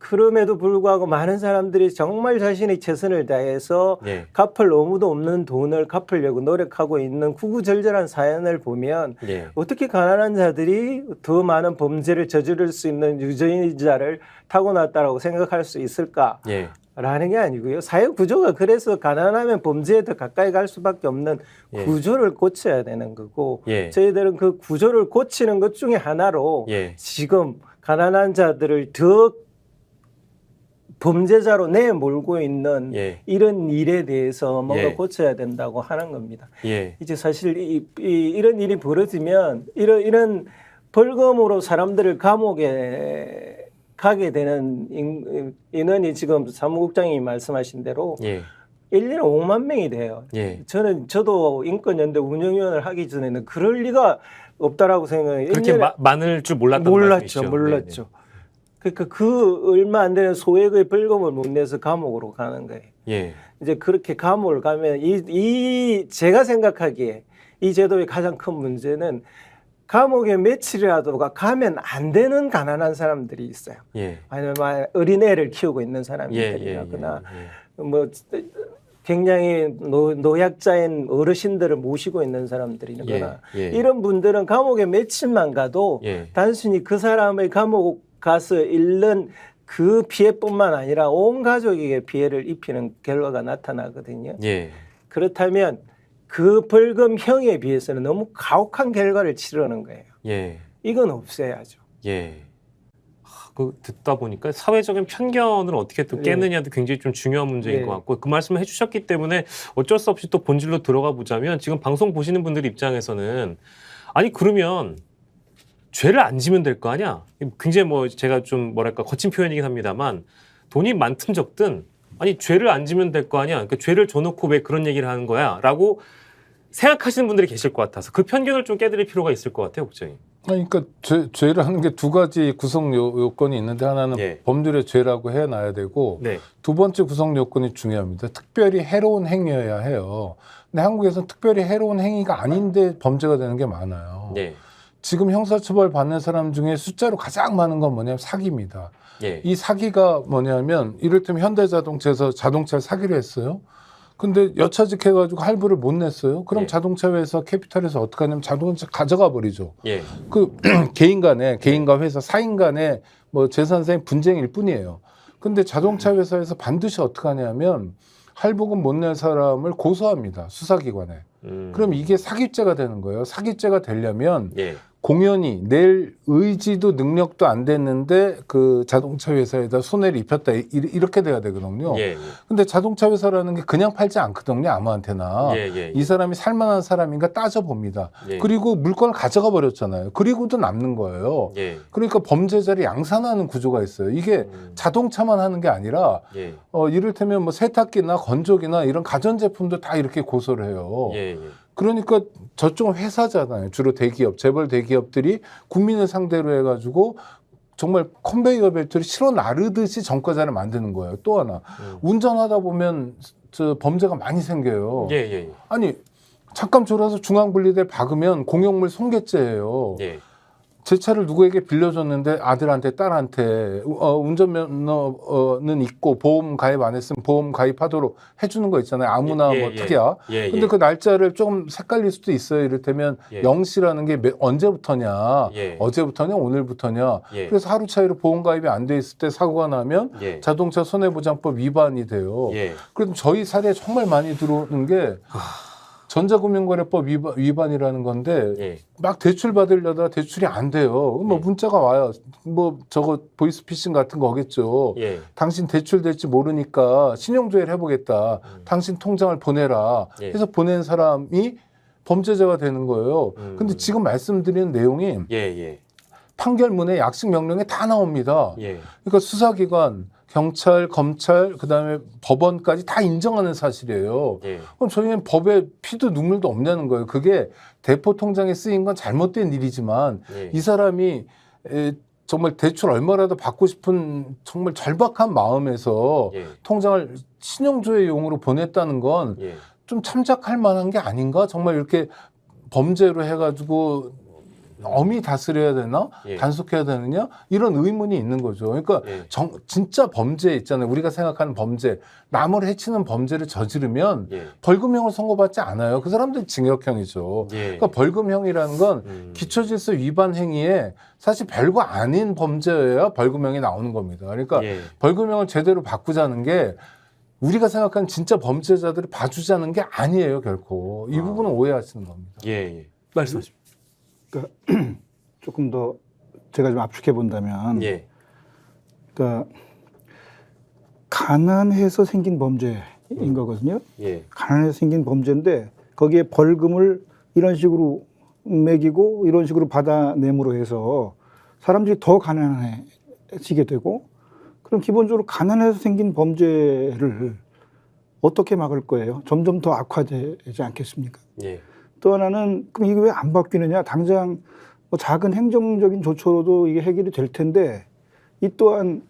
그럼에도 불구하고 많은 사람들이 정말 자신의 최선을 다해서 예. 갚을 의무도 없는 돈을 갚으려고 노력하고 있는 구구절절한 사연을 보면 예. 어떻게 가난한 자들이 더 많은 범죄를 저지를 수 있는 유전자를 타고났다라고 생각할 수 있을까? 예. 라는 게 아니고요. 사회 구조가 그래서 가난하면 범죄에 더 가까이 갈 수밖에 없는 예. 구조를 고쳐야 되는 거고 예. 저희들은 그 구조를 고치는 것 중에 하나로 예. 지금 가난한 자들을 더 범죄자로 내몰고 있는 예. 이런 일에 대해서 뭔가 예. 고쳐야 된다고 하는 겁니다. 예. 이제 사실 이런 일이 벌어지면 이런 벌금으로 사람들을 감옥에 가게 되는 인원이 지금 사무국장님이 말씀하신 대로 예. 1년에 5만 명이 돼요. 예. 저도 인권연대 운영위원을 하기 전에는 그럴 리가 없다라고 생각해요. 그렇게 많을 줄 몰랐던 말씀이시죠. 몰랐죠. 그러니까 그 얼마 안 되는 소액의 벌금을 못 내서 감옥으로 가는 거예요. 예. 이제 그렇게 감옥을 가면 제가 생각하기에 이 제도의 가장 큰 문제는 감옥에 며칠이라도 가면 안 되는 가난한 사람들이 있어요. 예. 아니면 어린애를 키우고 있는 예. 사람들이라거나 예. 뭐 굉장히 노약자인 어르신들을 모시고 있는 사람들이거나 예. 예. 이런 분들은 감옥에 며칠만 가도 예. 단순히 그 사람의 감옥 가서 잃는 그 피해뿐만 아니라 온 가족에게 피해를 입히는 결과가 나타나거든요. 예. 그렇다면 그 벌금형에 비해서는 너무 가혹한 결과를 치르는 거예요. 예. 이건 없애야죠. 예. 듣다 보니까 사회적인 편견을 어떻게 또 깨느냐도 굉장히 좀 중요한 문제인 것 같고 그 말씀을 해주셨기 때문에 어쩔 수 없이 또 본질로 들어가 보자면 지금 방송 보시는 분들 입장에서는 아니 그러면 죄를 안 지면 될 거 아니야? 굉장히 뭐 제가 좀 뭐랄까 거친 표현이긴 합니다만 돈이 많든 적든 아니 죄를 안 지면 될 거 아니야? 그러니까 죄를 져놓고 왜 그런 얘기를 하는 거야? 라고 생각하시는 분들이 계실 것 같아서 그 편견을 좀 깨드릴 필요가 있을 것 같아요, 국장님. 그러니까 죄를 하는 게 두 가지 구성 요건이 있는데 하나는 예. 범죄의 죄라고 해놔야 되고 네. 두 번째 구성 요건이 중요합니다. 특별히 해로운 행위여야 해요. 근데 한국에서는 특별히 해로운 행위가 아닌데 범죄가 되는 게 많아요. 예. 지금 형사처벌 받는 사람 중에 숫자로 가장 많은 건 뭐냐면 사기입니다. 예. 이 사기가 뭐냐면 이를테면 현대자동차에서 자동차를 사기로 했어요. 근데 여차직해가지고 할부를 못 냈어요. 그럼 예. 자동차 회사 캐피탈에서 어떻게 하냐면 자동차 가져가 버리죠. 예. 그 개인과 회사, 사인 간의 뭐 재산상의 분쟁일 뿐이에요. 근데 자동차 회사에서 반드시 어떻게 하냐면 할부금 못 낼 사람을 고소합니다. 수사기관에. 그럼 이게 사기죄가 되는 거예요. 사기죄가 되려면 예. 공연히 낼 의지도 능력도 안 됐는데 그 자동차 회사에다 손해를 입혔다 이렇게 돼야 되거든요. 예. 근데 자동차 회사라는 게 그냥 팔지 않거든요. 아무한테나. 예. 이 사람이 살만한 사람인가 따져봅니다. 예. 그리고 물건을 가져가 버렸잖아요. 그리고도 남는 거예요. 예. 그러니까 범죄자를 양산하는 구조가 있어요. 이게 자동차만 하는 게 아니라 예. 이를테면 뭐 세탁기나 건조기나 이런 가전제품도 다 이렇게 고소를 해요. 예. 그러니까 저쪽은 회사잖아요. 주로 대기업, 재벌 대기업들이 국민을 상대로 해가지고 정말 컨베이어 벨트를 실어 나르듯이 전과자를 만드는 거예요. 또 하나 운전하다 보면 범죄가 많이 생겨요. 예. 아니 잠깐 졸아서 중앙분리대 박으면 공용물 손괴죄예요. 예. 제 차를 누구에게 빌려줬는데 아들한테 딸한테 운전면허는 있고 보험 가입 안 했으면 보험 가입하도록 해주는 거 있잖아요. 아무나 뭐 특이야. 근데 그 날짜를 조금 헷갈릴 수도 있어요. 이를테면 0시라는 게 언제부터냐, 어제부터냐, 오늘부터냐. 그래서 하루 차이로 보험 가입이 안 돼 있을 때 사고가 나면 자동차 손해보장법 위반이 돼요. 그래도 저희 사례에 정말 많이 들어오는 게 전자금융거래법 위반이라는 건데 막 대출 받으려다가 대출이 안 돼요. 뭐 문자가 와요. 뭐 저거 보이스피싱 같은 거겠죠. 당신 대출 될지 모르니까 신용조회를 해보겠다. 당신 통장을 보내라. 해서 보낸 사람이 범죄자가 되는 거예요. 근데 지금 말씀드리는 내용이 판결문에 약식 명령에 다 나옵니다. 그러니까 수사기관, 경찰, 검찰, 그다음에 법원까지 다 인정하는 사실이에요. 그럼 저희는 법에 피도 눈물도 없냐는 거예요. 그게 대포 통장에 쓰인 건 잘못된 일이지만 이 사람이 정말 대출 얼마라도 받고 싶은 정말 절박한 마음에서 통장을 신용조회용으로 보냈다는 건 좀 참작할 만한 게 아닌가? 정말 이렇게 범죄로 해가지고 엄히 다스려야 되나? 단속해야 되느냐? 이런 의문이 있는 거죠. 그러니까 진짜 범죄 있잖아요. 우리가 생각하는 범죄, 남을 해치는 범죄를 저지르면 벌금형을 선고받지 않아요. 그 사람들은 징역형이죠. 그러니까 벌금형이라는 건 기초질서 위반 행위에 사실 별거 아닌 범죄여야 벌금형이 나오는 겁니다. 그러니까 벌금형을 제대로 바꾸자는 게 우리가 생각하는 진짜 범죄자들을 봐주자는 게 아니에요, 결코. 이 부분은 오해하시는 겁니다. 말씀하십시오. 그러니까 조금 더 제가 좀 압축해 본다면, 그러니까 가난해서 생긴 범죄인 거거든요. 가난해서 생긴 범죄인데 거기에 벌금을 이런 식으로 매기고 이런 식으로 받아내므로 해서 사람들이 더 가난해지게 되고, 그럼 기본적으로 가난해서 생긴 범죄를 어떻게 막을 거예요? 점점 더 악화되지 않겠습니까? 또 하나는 그럼 이게 왜 안 바뀌느냐? 당장 뭐 작은 행정적인 조처로도 이게 해결이 될 텐데 이 또한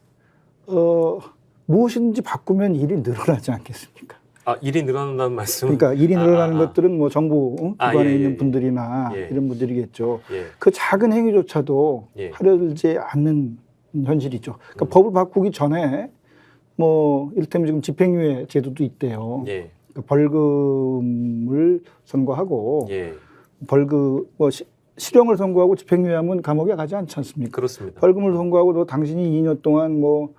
무엇인지 바꾸면 일이 늘어나지 않겠습니까? 일이 늘어난다는 말씀? 그러니까 일이 늘어나는 것들은 뭐 정부 기관에 있는 분들이나 이런 분들이겠죠. 그 작은 행위조차도 하려지 않는 현실이죠. 그러니까 법을 바꾸기 전에 뭐 이를테면 지금 집행유예 제도도 있대요. 그러니까 벌금을 선고하고 벌금 뭐 실형을 선고하고 집행유예하면 감옥에 가지 않지 않습니까? 그렇습니다. 벌금을 선고하고 또 당신이 2년 동안 뭐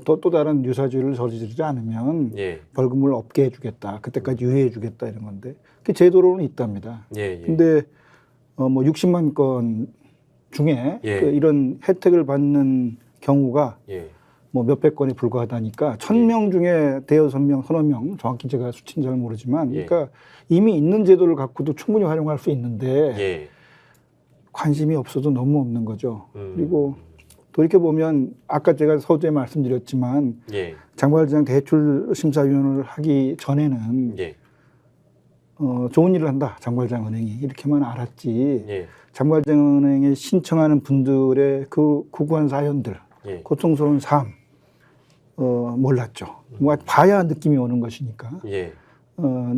또 다른 유사죄를 저지르지 않으면 벌금을 없게 해주겠다. 그때까지 유예해주겠다 이런 건데 그 제도로는 있답니다. 근데 뭐 60만 건 중에 그 이런 혜택을 받는 경우가 뭐 몇백 건에 불과하다니까 1000명 중에 대여섯 명, 서너 명 정확히 제가 수치는 잘 모르지만 그러니까 이미 있는 제도를 갖고도 충분히 활용할 수 있는데 관심이 없어도 너무 없는 거죠. 그리고 돌이켜보면 아까 제가 서두에 말씀드렸지만 장발장 대출심사위원을 하기 전에는 좋은 일을 한다 장발장은행이 이렇게만 알았지 장발장은행에 신청하는 분들의 그 구구한 사연들 고통스러운 삶 몰랐죠. 뭐 봐야 느낌이 오는 것이니까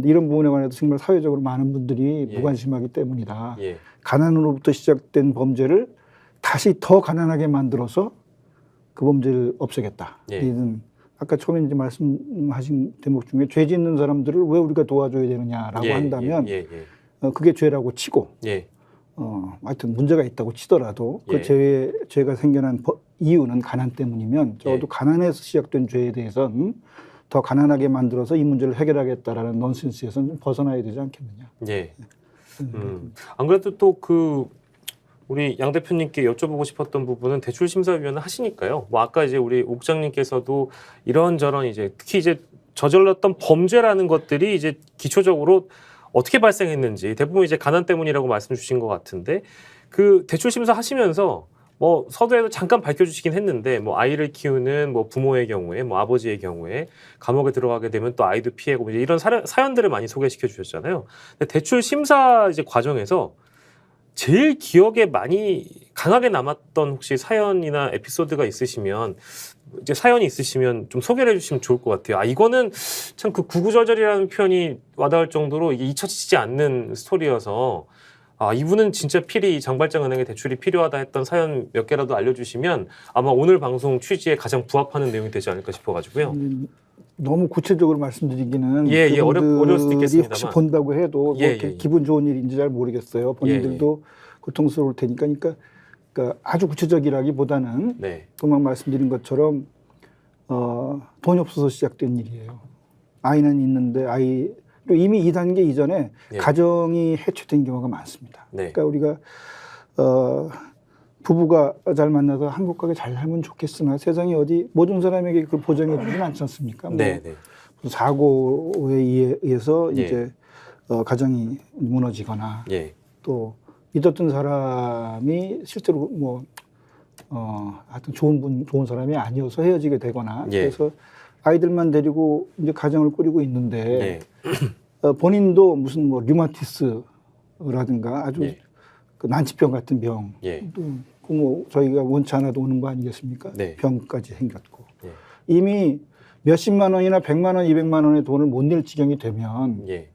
이런 부분에 관해서 정말 사회적으로 많은 분들이 무관심하기 때문이다. 가난으로부터 시작된 범죄를 다시 더 가난하게 만들어서 그 범죄를 없애겠다. 이는 아까 처음에 이제 말씀하신 대목 중에 죄 짓는 사람들을 왜 우리가 도와줘야 되느냐라고 한다면 그게 죄라고 치고 하여튼 문제가 있다고 치더라도 그 죄가 생겨난 이유는 가난 때문이면 적어도 가난에서 시작된 죄에 대해서는 더 가난하게 만들어서 이 문제를 해결하겠다라는 넌센스에서는 좀 벗어나야 되지 않겠느냐. 안 그래도 또 우리 양 대표님께 여쭤보고 싶었던 부분은 대출심사위원을 하시니까요. 뭐 아까 이제 우리 오 국장님께서도 이런저런 이제 특히 이제 저질렀던 범죄라는 것들이 이제 기초적으로 어떻게 발생했는지 대부분 이제 가난 때문이라고 말씀 주신 것 같은데 그 대출심사 하시면서 뭐 서두에도 잠깐 밝혀주시긴 했는데 뭐 아이를 키우는 뭐 부모의 경우에 뭐 아버지의 경우에 감옥에 들어가게 되면 또 아이도 피해고 이제 이런 사연들을 많이 소개시켜 주셨잖아요. 근데 대출 심사 이제 과정에서 제일 기억에 많이 강하게 남았던 혹시 사연이나 에피소드가 있으시면 이제 사연이 있으시면 좀 소개를 해주시면 좋을 것 같아요. 이거는 참 그 구구절절이라는 표현이 와닿을 정도로 이게 잊혀지지 않는 스토리여서 이분은 진짜 필히 장발장은행에 대출이 필요하다 했던 사연 몇 개라도 알려주시면 아마 오늘 방송 취지에 가장 부합하는 내용이 되지 않을까 싶어가지고요. 너무 구체적으로 말씀드리기는 예, 어려울 수도 있겠습니다만. 혹시 본다고 해도 뭐 예, 이렇게 예. 기분 좋은 일인지 잘 모르겠어요. 본인들도 고통스러울 테니까. 그러니까 아주 구체적이라기보다는 네, 금방 말씀드린 것처럼 돈이 없어서 시작된 일이에요. 아이는 있는데 그리고 이미 2단계 이전에 예. 가정이 해체된 경우가 많습니다. 네. 그러니까 우리가 부부가 잘 만나서 행복하게 잘 살면 좋겠으나 세상에 어디 모든 사람에게 그걸 보장해 주진 않지 않습니까? 네, 네. 사고에 의해서 예. 이제 가정이 무너지거나 예, 또 믿었던 사람이 실제로 하여튼 좋은 사람이 아니어서 헤어지게 되거나 예. 그래서 아이들만 데리고 이제 가정을 꾸리고 있는데 예, 본인도 무슨 류마티스라든가 아주 예. 그 난치병 같은 병, 예. 또 저희가 원치 않아도 오는 거 아니겠습니까? 네. 병까지 생겼고 예. 이미 몇십만 원이나 100만 원, 200만 원의 돈을 못 낼 지경이 되면 예,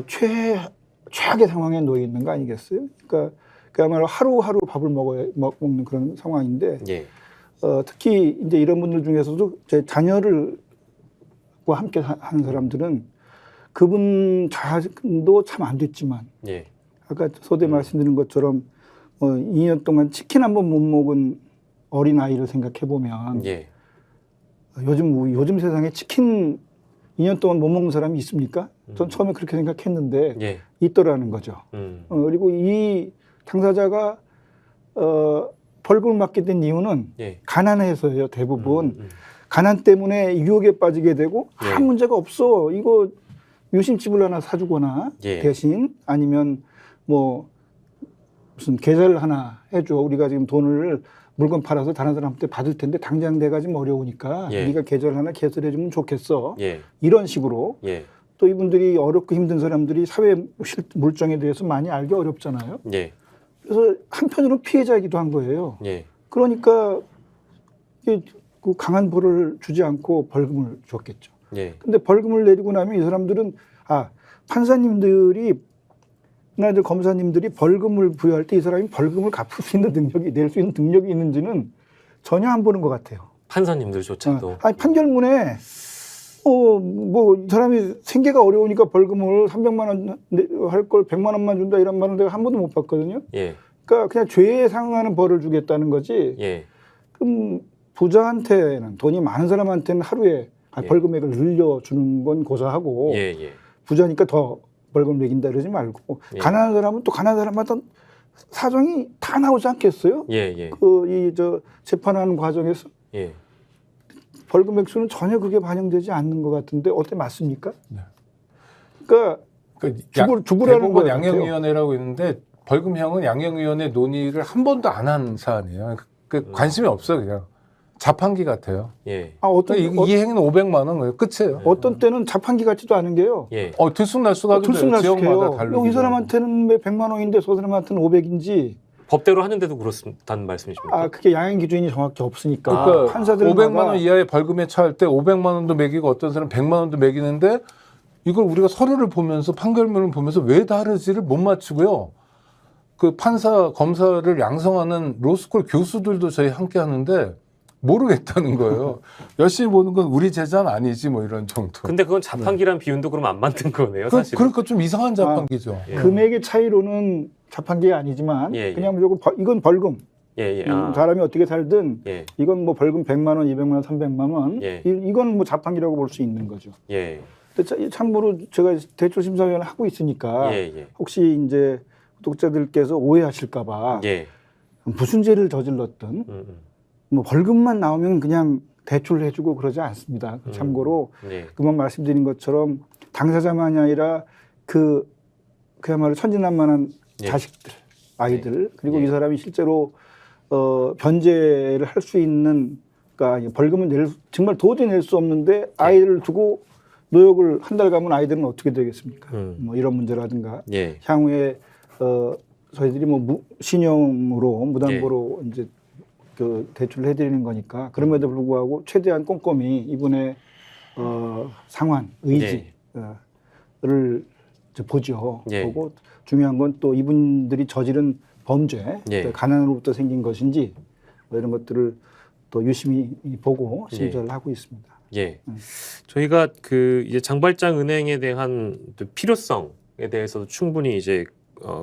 최악의 상황에 놓여 있는 거 아니겠어요? 그러니까 그야말로 하루하루 밥을 먹는 그런 상황인데 예, 특히 이제 이런 분들 중에서도 제 자녀들과 함께 하는 사람들은 그분 자신도 참 안 됐지만 예, 아까 서두에 말씀드린 것처럼 2년 동안 치킨 한 번 못 먹은 어린 아이를 생각해 보면 예. 요즘 세상에 치킨 2년 동안 못 먹는 사람이 있습니까? 전 처음에 그렇게 생각했는데 예. 있더라는 거죠. 그리고 이 당사자가 벌금을 맞게 된 이유는 예. 가난해서예요. 대부분 가난 때문에 유혹에 빠지게 되고 예. 아무 문제가 없어. 이거 유심칩을 하나 사주거나 예. 대신 아니면 뭐 무슨 계좌를 하나 해줘. 우리가 지금 돈을 물건 팔아서 다른 사람한테 받을 텐데 당장 내가 좀 어려우니까 예. 네가 계좌를 하나 개설해주면 좋겠어. 예. 이런 식으로 예. 또 이분들이 어렵고 힘든 사람들이 사회 물정에 대해서 많이 알기 어렵잖아요. 예. 그래서 한편으로 피해자이기도 한 거예요. 예. 그러니까 그 강한 벌을 주지 않고 벌금을 줬겠죠. 예. 근데 벌금을 내리고 나면 이 사람들은 판사님들이 나들 검사님들이 벌금을 부여할 때 이 사람이 벌금을 갚을 수 있는 능력이 낼 수 있는 능력이 있는지는 전혀 안 보는 것 같아요. 판사님들조차도. 판결문에 이 사람이 생계가 어려우니까 벌금을 300만 원 할 걸 100만 원만 준다 이런 말은 내가 한 번도 못 봤거든요. 예. 그러니까 그냥 죄에 상응하는 벌을 주겠다는 거지. 예. 그럼 부자한테는 돈이 많은 사람한테는 하루에 예. 벌금액을 늘려주는 건 고사하고 예. 예. 부자니까 더 벌금 매긴다 이러지 말고 예. 가난한 사람은 또 가난한 사람마다 사정이 다 나오지 않겠어요? 예. 예. 재판하는 과정에서 예. 벌금 액수는 전혀 그게 반영되지 않는 것 같은데 어때 맞습니까? 네. 그러니까 죽으라는 대법원 거 양형위원회라고 있는데 벌금형은 양형위원회 논의를 한 번도 안 한 사안이에요. 관심이 없어 그냥 자판기 같아요. 예. 이 행위는 500만 원 거예요. 끝이에요. 어떤 때는 자판기 같지도 않은 게요. 예. 들쑥날쑥하게 지역마다 다르고 이 사람한테는 100만 원인데 저 사람한테는 500인지 법대로 하는데도 그렇다는 말씀이십니까? 그게 양형 기준이 정확히 없으니까 그러니까 판사들마다 500만 원 이하의 벌금에 처할 때 500만 원도 매기고 어떤 사람은 100만 원도 매기는데 이걸 우리가 서류를 보면서 판결문을 보면서 왜 다르지를 못 맞추고요. 그 판사 검사를 양성하는 로스쿨 교수들도 저희 함께 하는데 모르겠다는 거예요. 열심히 보는 건 우리 제자는 아니지 뭐 이런 정도. 근데 그건 자판기란 비윤도 그럼 안 맞는 거네요, 사실. 그러니까 좀 이상한 자판기죠. 예. 금액의 차이로는 자판기가 아니지만 예, 예. 그냥 무조건 이건 벌금. 예, 예. 사람이 어떻게 살든 예. 이건 뭐 벌금 100만 원, 200만 원, 300만 원 예. 이건 뭐 자판기라고 볼 수 있는 거죠. 예. 근데 참고로 제가 대출심사위원을 하고 있으니까 예, 예. 혹시 이제 독자들께서 오해하실까봐 예. 무슨 죄를 저질렀든 뭐 벌금만 나오면 그냥 대출을 해주고 그러지 않습니다. 참고로 예. 그만 말씀드린 것처럼 당사자만이 아니라 그야말로 천진난만한 예. 자식들, 아이들 그리고 예. 이 사람이 실제로 변제를 할 수 있는 그러니까 벌금은 정말 도저히 낼 수 없는데 아이를 두고 노역을 한 달 가면 아이들은 어떻게 되겠습니까? 뭐 이런 문제라든가 예. 향후에 저희들이 뭐 신용으로 무담보로 이제 그 대출을 해드리는 거니까 그럼에도 불구하고 최대한 꼼꼼히 이분의 상환 의지를 이제 보죠. 예. 보고 중요한 건 또 이분들이 저지른 범죄, 예. 가난으로부터 생긴 것인지 뭐 이런 것들을 또 유심히 보고 예. 심사를 하고 있습니다. 예. 저희가 그 이제 장발장 은행에 대한 또 필요성에 대해서도 충분히 이제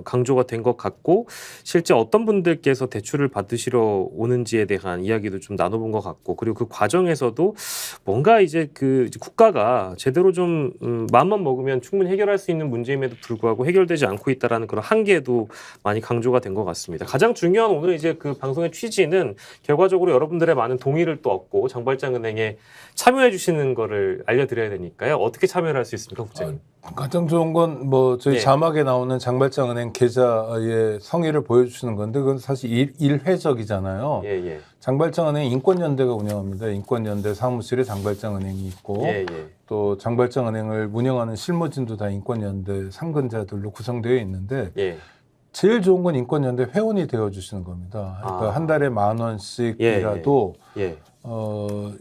강조가 된 것 같고 실제 어떤 분들께서 대출을 받으시러 오는지에 대한 이야기도 좀 나눠본 것 같고 그리고 그 과정에서도 뭔가 이제 그 국가가 제대로 좀 마음만 먹으면 충분히 해결할 수 있는 문제임에도 불구하고 해결되지 않고 있다라는 그런 한계도 많이 강조가 된 것 같습니다. 가장 중요한 오늘 이제 그 방송의 취지는 결과적으로 여러분들의 많은 동의를 또 얻고 장발장 은행에 참여해 주시는 거를 알려드려야 되니까요. 어떻게 참여를 할 수 있습니까, 국장님? 가장 좋은 건 뭐 저희 예. 자막에 나오는 장발장은행 계좌의 성의를 보여주시는 건데 그건 사실 일회적이잖아요. 예, 예. 장발장은행 인권연대가 운영합니다. 인권연대 사무실에 장발장은행이 있고 예, 예. 또 장발장은행을 운영하는 실무진도 다 인권연대 상근자들로 구성되어 있는데 예. 제일 좋은 건 인권연대 회원이 되어주시는 겁니다. 그러니까 아. 한 달에 10,000원씩이라도 예.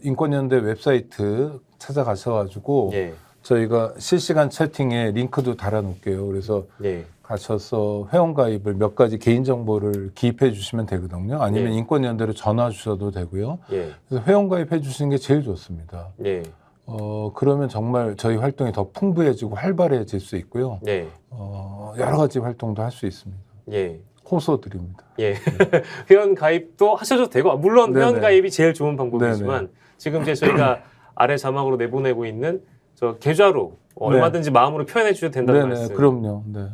인권연대 웹사이트 찾아가셔가지고 예. 저희가 실시간 채팅에 링크도 달아놓을게요. 그래서 예. 가셔서 회원가입을 몇 가지 개인정보를 기입해 주시면 되거든요. 아니면 예. 인권연대로 전화 주셔도 되고요. 예. 그래서 회원가입해 주시는 게 제일 좋습니다. 예. 그러면 정말 저희 활동이 더 풍부해지고 활발해질 수 있고요. 예. 여러 가지 활동도 할 수 있습니다. 예. 호소드립니다. 예. 회원 가입도 하셔도 되고 물론 회원 네네. 가입이 제일 좋은 방법이지만 지금 이제 저희가 아래 자막으로 내보내고 있는 저 계좌로 얼마든지 마음으로 표현해 주셔도 된다는 네네, 말씀이시죠? 그럼요. 네.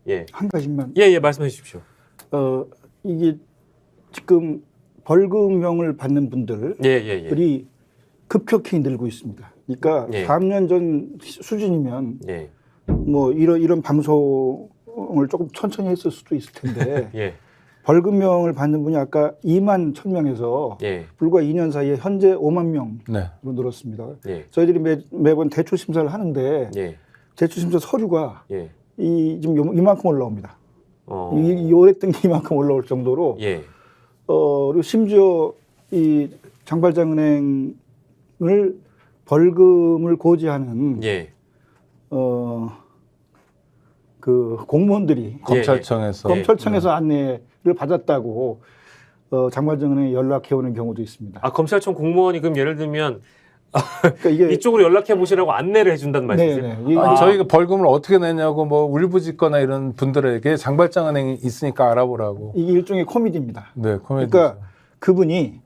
예. 한 가지만 예, 말씀해 주십시오. 이게 지금 벌금형을 받는 분들이 예, 예, 예. 급격히 늘고 있습니다. 그러니까 예. 4년 전 수준이면 예. 뭐 이런 방송을 조금 천천히 했을 수도 있을 텐데 예. 벌금형을 받는 분이 아까 2만 1,000명에서 예. 불과 2년 사이에 현재 5만 명으로 네. 늘었습니다. 예. 저희들이 매번 대출 심사를 하는데 예. 대출 심사 서류가 예. 지금 이만큼 올라옵니다. 어. 이 오래된 게 이만큼 올라올 정도로 예. 그리고 심지어 이 장발장은행을 벌금을 고지하는 예. 그 공무원들이 검찰청에서 검찰청에서 안내를 받았다고 장발장은행에 연락해 오는 경우도 있습니다. 아, 검찰청 공무원이 그럼 예를 들면 그러니까 이게 이쪽으로 연락해 보시라고 안내를 해 준다는 말씀이세요? 네네. 아니, 아. 저희가 벌금을 어떻게 내냐고 뭐 울부짖거나 이런 분들에게 장발장은행이 있으니까 알아보라고. 이게 일종의 코미디입니다. 네, 코미디. 그러니까 그분이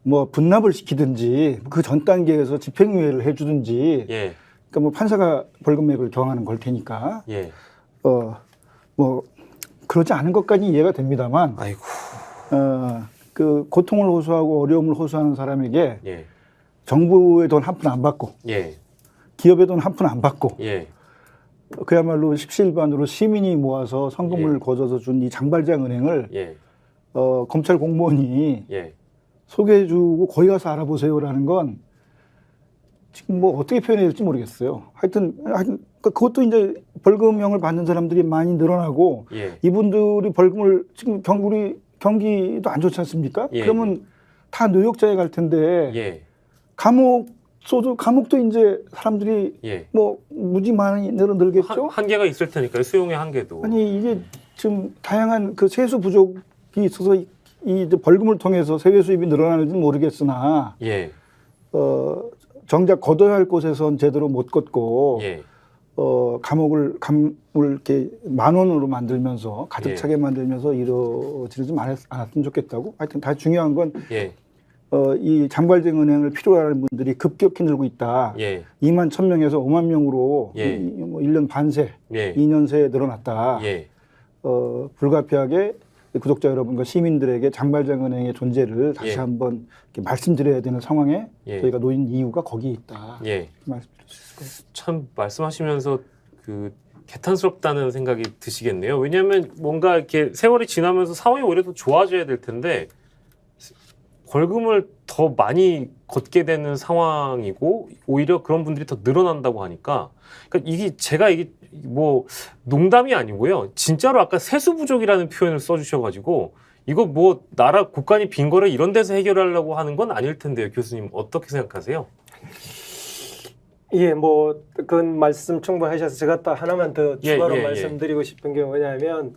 뭐 분납을 시키든지 그 전 단계에서 집행유예를 해주든지 예. 그러니까 뭐 판사가 벌금액을 정하는 걸 테니까 예. 뭐 그러지 않은 것까지 이해가 됩니다만 아이고. 그 고통을 호소하고 어려움을 호소하는 사람에게 예. 정부의 돈 한 푼 안 받고 예. 기업의 돈 한 푼 안 받고 예. 그야말로 십시일반으로 시민이 모아서 성금을 예. 거둬서 준 이 장발장은행을 예. 검찰 공무원이 예. 소개해주고 거기 가서 알아보세요라는 건 지금 뭐 어떻게 표현해야 될지 모르겠어요. 하여튼 그것도 이제 벌금형을 받는 사람들이 많이 늘어나고 예. 이분들이 벌금을 지금 우리 경기도 안 좋지 않습니까? 예. 그러면 다 뉴욕자에 갈 텐데 예. 감옥도 이제 사람들이 예. 뭐 무지 많이 늘겠죠. 한계가 있을 테니까요. 수용의 한계도. 아니 이게 지금 다양한 그 세수 부족이 있어서 이 벌금을 통해서 세외 수입이 늘어나는지는 모르겠으나 예. 정작 걷어야 할 곳에선 제대로 못 걷고 예. 감옥을 이렇게 10,000원으로 만들면서 가득 예. 차게 만들면서 이러지를 좀 않았으면 좋겠다고. 하여튼 다 중요한 건 예. 이 장발장은행을 필요로 하는 분들이 급격히 늘고 있다. 예. 2만 1,000명에서 5만 명으로 예. 뭐 1년 반 새, 예. 2년 새에 늘어났다. 예. 불가피하게 구독자 여러분과 시민들에게 장발장은행의 존재를 다시 예. 한번 이렇게 말씀드려야 되는 상황에 예. 저희가 놓인 이유가 거기에 있다. 예. 이렇게 말씀드릴 수 있을 거예요. 참 말씀하시면서 그 개탄스럽다는 생각이 드시겠네요. 왜냐하면 뭔가 이렇게 세월이 지나면서 상황이 오히려 더 좋아져야 될 텐데 벌금을 더 많이 걷게 되는 상황이고 오히려 그런 분들이 더 늘어난다고 하니까 그러니까 이게 뭐 농담이 아니고요. 진짜로 아까 세수 부족이라는 표현을 써주셔가지고 이거 뭐 나라 국간이 빈 거를 이런 데서 해결하려고 하는 건 아닐 텐데요. 교수님 어떻게 생각하세요? 예, 뭐 그건 말씀 충분하셔서 제가 또 하나만 더 예, 추가로 예, 예. 말씀드리고 싶은 게 뭐냐면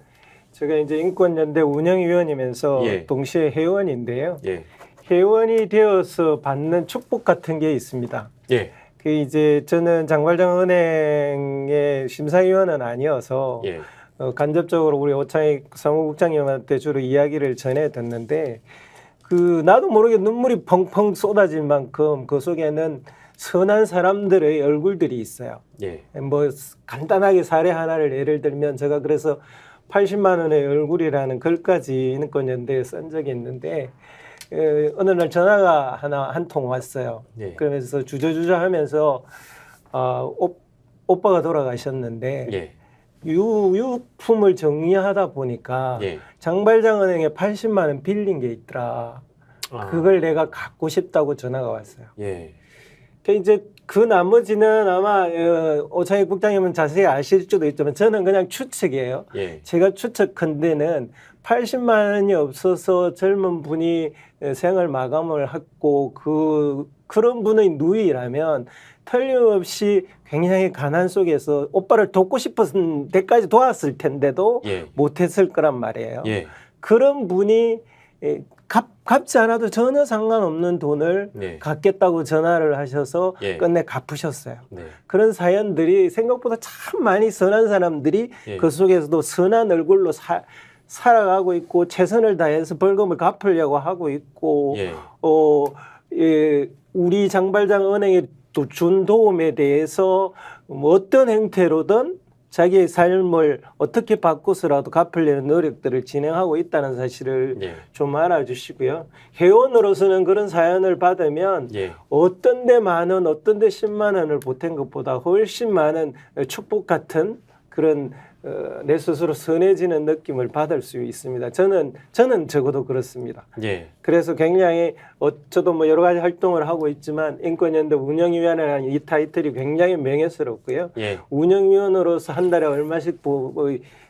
제가 이제 인권연대 운영위원이면서 예. 동시에 회원인데요. 예. 회원이 되어서 받는 축복 같은 게 있습니다. 예. 그 이제 저는 장발장 은행의 심사위원은 아니어서 예. 간접적으로 우리 오창익 사무국장님한테 주로 이야기를 전해 듣는데 그 나도 모르게 눈물이 펑펑 쏟아질 만큼 그 속에는 선한 사람들의 얼굴들이 있어요. 예. 뭐 간단하게 사례 하나를 예를 들면 제가 그래서 80만 원의 얼굴이라는 글까지 인권연대에 쓴 적이 있는데 어느 날 전화가 한 통 왔어요. 예. 그러면서 주저주저 하면서 오빠가 돌아가셨는데 예. 유품을 정리하다 보니까 예. 장발장은행에 80만 원 빌린 게 있더라. 아. 그걸 내가 갖고 싶다고 전화가 왔어요. 예. 그 이제 그 나머지는 아마 오창익 국장님은 자세히 아실 수도 있지만 저는 그냥 추측이에요. 예. 제가 추측컨대는 80만 원이 없어서 젊은 분이 생을 마감을 했고 그런 분의 누이라면 틀림없이 굉장히 가난 속에서 오빠를 돕고 싶은 데까지 도왔을 텐데도 예. 못했을 거란 말이에요. 예. 그런 분이 갚지 않아도 전혀 상관없는 돈을 네. 갚겠다고 전화를 하셔서 예. 끝내 갚으셨어요. 네. 그런 사연들이 생각보다 참 많이 선한 사람들이 예. 그 속에서도 선한 얼굴로 살아가고 있고 최선을 다해서 벌금을 갚으려고 하고 있고 예. 우리 장발장 은행에 또 준 도움에 대해서 뭐 어떤 형태로든 자기의 삶을 어떻게 바꿔서라도 갚으려는 노력들을 진행하고 있다는 사실을 예. 좀 알아주시고요. 회원으로서는 그런 사연을 받으면 예. 어떤 데 만 원, 어떤 데 10만 원을 보탠 것보다 훨씬 많은 축복 같은 그런 내 스스로 선해지는 느낌을 받을 수 있습니다. 저는 적어도 그렇습니다. 예. 그래서 굉장히 저도 뭐 여러 가지 활동을 하고 있지만 인권연대 운영위원회라는 이 타이틀이 굉장히 명예스럽고요. 예. 운영위원으로서 한 달에 얼마씩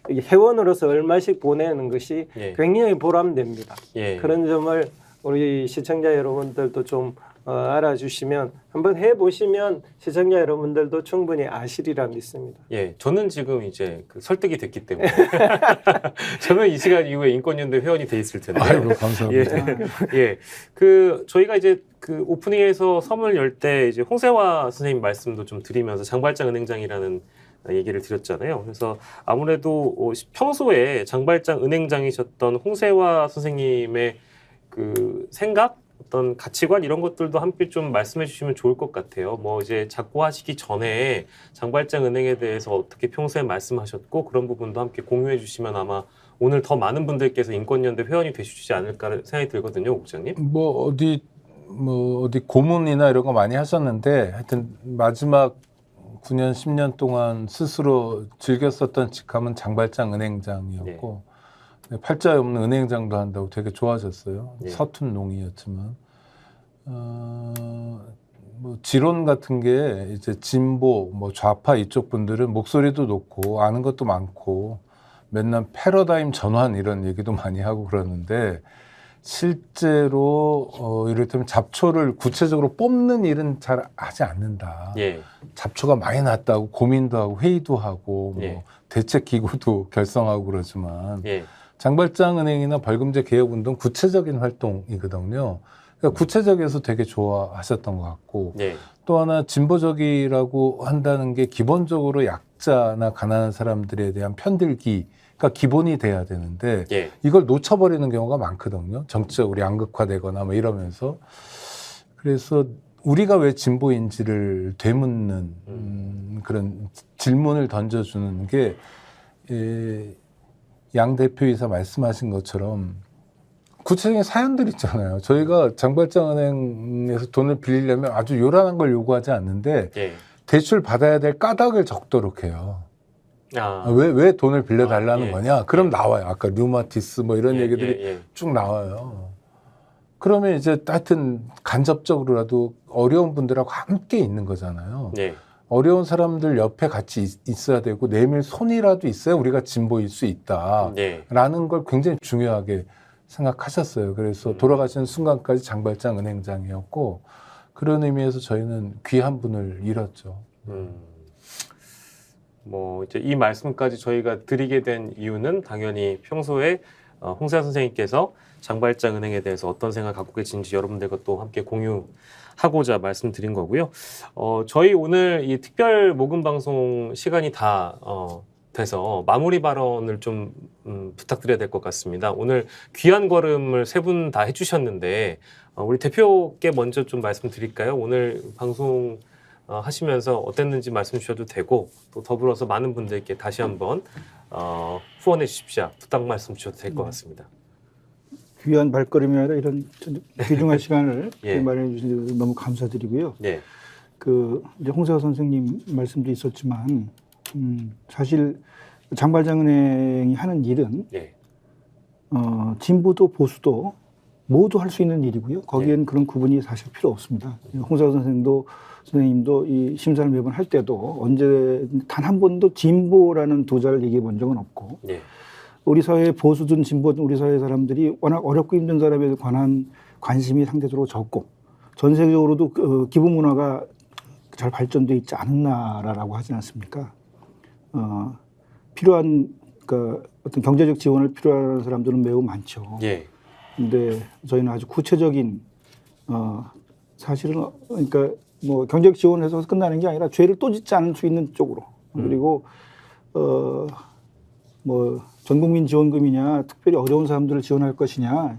회원으로서 얼마씩 보내는 것이 예. 굉장히 보람됩니다. 예. 그런 점을 우리 시청자 여러분들도 좀 알아주시면 한번 해보시면 시청자 여러분들도 충분히 아시리라 믿습니다. 예, 저는 지금 이제 설득이 됐기 때문에 저는 이 시간 이후에 인권연대 회원이 돼 있을 텐데. 아이고 감사합니다. 예, 그 저희가 이제 그 오프닝에서 선물 열 때 이제 홍세화 선생님 말씀도 좀 드리면서 장발장 은행장이라는 얘기를 드렸잖아요. 그래서 아무래도 평소에 장발장 은행장이셨던 홍세화 선생님의 그 생각, 어떤 가치관 이런 것들도 함께 좀 말씀해 주시면 좋을 것 같아요. 뭐 이제 작고하시기 전에 장발장 은행에 대해서 어떻게 평소에 말씀하셨고 그런 부분도 함께 공유해 주시면 아마 오늘 더 많은 분들께서 인권연대 회원이 되시지 않을까 생각이 들거든요, 국장님. 뭐 어디 고문이나 이런 거 많이 하셨는데 하여튼 마지막 9년 10년 동안 스스로 즐겼었던 직함은 장발장 은행장이었고 팔자에 없는 은행장도 한다고 되게 좋아하셨어요. 예. 서툰 농이였지만 뭐 지론 같은 게 이제 진보 뭐 좌파 이쪽 분들은 목소리도 높고 아는 것도 많고 맨날 패러다임 전환 이런 얘기도 많이 하고 그러는데 실제로 이를테면 잡초를 구체적으로 뽑는 일은 잘 하지 않는다. 예. 잡초가 많이 났다고 고민도 하고 회의도 하고 뭐 예. 대책 기구도 결성하고 그러지만 예. 장발장은행이나 벌금제 개혁운동 구체적인 활동이거든요. 그러니까 구체적에서 되게 좋아하셨던 것 같고 예. 또 하나 진보적이라고 한다는 게 기본적으로 약자나 가난한 사람들에 대한 편들기가 기본이 돼야 되는데 예. 이걸 놓쳐버리는 경우가 많거든요. 정치적으로 양극화되거나 뭐 이러면서. 그래서 우리가 왜 진보인지를 되묻는 그런 질문을 던져주는 게 양 대표이사 말씀하신 것처럼 구체적인 사연들 있잖아요. 저희가 장발장은행에서 돈을 빌리려면 아주 요란한 걸 요구하지 않는데 예. 대출 받아야 될 까닭을 적도록 해요. 왜 돈을 빌려달라는 예. 거냐? 그럼 나와요. 아까 류마티스 뭐 이런 예, 얘기들이 예, 예. 쭉 나와요. 그러면 이제 하여튼 간접적으로라도 어려운 분들하고 함께 있는 거잖아요. 예. 어려운 사람들 옆에 같이 있어야 되고 내밀 손이라도 있어야 우리가 진보일 수 있다라는 예. 걸 굉장히 중요하게 생각하셨어요. 그래서 돌아가시는 순간까지 장발장 은행장이었고 그런 의미에서 저희는 귀한 분을 잃었죠. 뭐 이제 이 말씀까지 저희가 드리게 된 이유는 당연히 평소에 홍세아 선생님께서 장발장 은행에 대해서 어떤 생각 갖고 계신지 여러분들과 또 함께 공유하고자 말씀드린 거고요. 저희 오늘 이 특별 모금 방송 시간이 다 돼서 마무리 발언을 좀 부탁드려야 될 것 같습니다. 오늘 귀한 걸음을 세 분 다 해주셨는데 우리 대표께 먼저 좀 말씀드릴까요? 오늘 방송 하시면서 어땠는지 말씀 주셔도 되고 또 더불어서 많은 분들께 다시 한번 후원해 주십시오. 부탁 말씀 주셔도 될 것 같습니다. 귀한 발걸음이 아니라 이런 귀중한 시간을 예. 마련해 주신 데 너무 감사드리고요. 네. 이제 홍세화 선생님 말씀도 있었지만 사실 장발장은행이 하는 일은 네. 진보도 보수도 모두 할 수 있는 일이고요. 거기에는 그런 구분이 사실 필요 없습니다. 홍세화 선생님도 이 심사를 매번 할 때도 언제 단 한 번도 진보라는 두 자를 얘기해 본 적은 없고 네. 우리 사회의 보수든 진보든 우리 사회 사람들이 워낙 어렵고 힘든 사람에 관한 관심이 상대적으로 적고 전 세계적으로도 기부 문화가 잘 발전되어 있지 않은 나라라고 하지 않습니까? 필요한 어떤 경제적 지원을 필요한 사람들은 매우 많죠. 예. 근데 저희는 아주 구체적인 사실은 그러니까 뭐 경제적 지원을 해서 끝나는 게 아니라 죄를 또 짓지 않을 수 있는 쪽으로 그리고 뭐 전국민 지원금이냐 특별히 어려운 사람들을 지원할 것이냐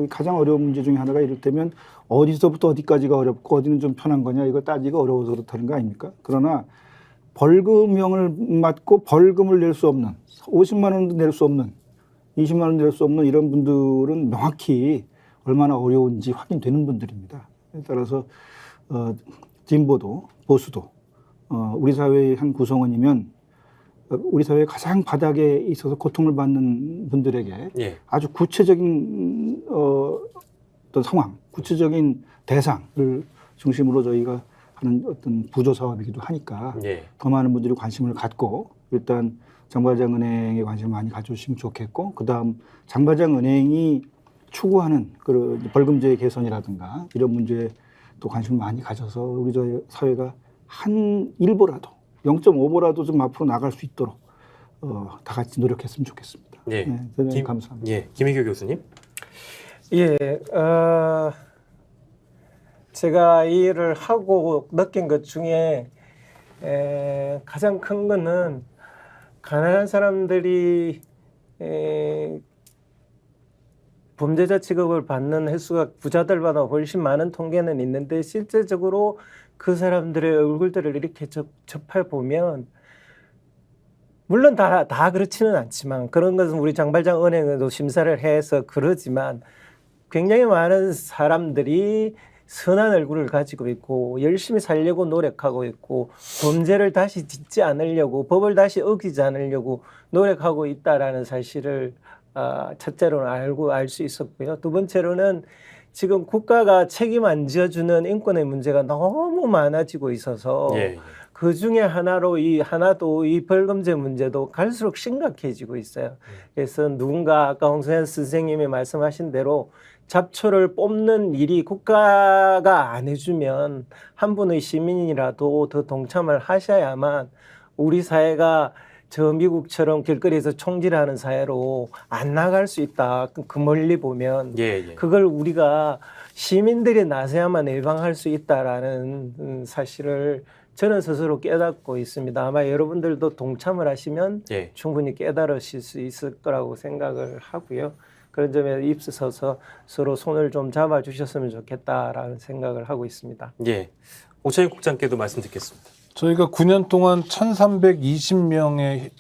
가장 어려운 문제 중에 하나가 이를테면 어디서부터 어디까지가 어렵고 어디는 좀 편한 거냐 이거 따지기가 어려워서 그렇다는 거 아닙니까? 그러나 벌금형을 맞고 벌금을 낼 수 없는 50만 원도 낼 수 없는 20만 원 낼 수 없는 이런 분들은 명확히 얼마나 어려운지 확인되는 분들입니다. 따라서 진보도 보수도 우리 사회의 한 구성원이면 우리 사회 가장 바닥에 있어서 고통을 받는 분들에게 예. 아주 구체적인 어떤 상황, 구체적인 대상을 중심으로 저희가 하는 어떤 부조 사업이기도 하니까 예. 더 많은 분들이 관심을 갖고 일단 장발장은행에 관심을 많이 가져주시면 좋겠고 그다음 장발장은행이 추구하는 그 벌금제 개선이라든가 이런 문제에 또 관심을 많이 가져서 우리 저희 사회가 한 1보라도 0.5보라도 좀 앞으로 나갈 수 있도록 다 같이 노력했으면 좋겠습니다. 예. 네, 대단히 감사합니다. 예. 김희교 교수님. 예, 제가 이 일을 하고 느낀 것 중에 가장 큰 거는 가난한 사람들이 범죄자 취급을 받는 횟수가 부자들보다 훨씬 많은 통계는 있는데 실제적으로 그 사람들의 얼굴들을 이렇게 접해보면 물론 다 그렇지는 않지만 그런 것은 우리 장발장 은행에도 심사를 해서 그러지만 굉장히 많은 사람들이 선한 얼굴을 가지고 있고 열심히 살려고 노력하고 있고 범죄를 다시 짓지 않으려고 법을 다시 어기지 않으려고 노력하고 있다라는 사실을 첫째로는 알 수 있었고요. 두 번째로는 지금 국가가 책임 안 지어주는 인권의 문제가 너무 많아지고 있어서 예. 그 중에 하나로 이 벌금제 문제도 갈수록 심각해지고 있어요. 그래서 누군가 아까 홍세현 선생님이 말씀하신 대로 잡초를 뽑는 일이 국가가 안 해주면 한 분의 시민이라도 더 동참을 하셔야만 우리 사회가 저 미국처럼 길거리에서 총질하는 사회로 안 나갈 수 있다. 그 멀리 보면 예. 그걸 우리가 시민들이 나서야만 예방할 수 있다라는 사실을 저는 스스로 깨닫고 있습니다. 아마 여러분들도 동참을 하시면 예. 충분히 깨달으실 수 있을 거라고 생각을 하고요. 그런 점에 입서서 서로 손을 좀 잡아주셨으면 좋겠다라는 생각을 하고 있습니다. 예. 오창익 국장께도 말씀 듣겠습니다. 저희가 9년 동안 1,320명의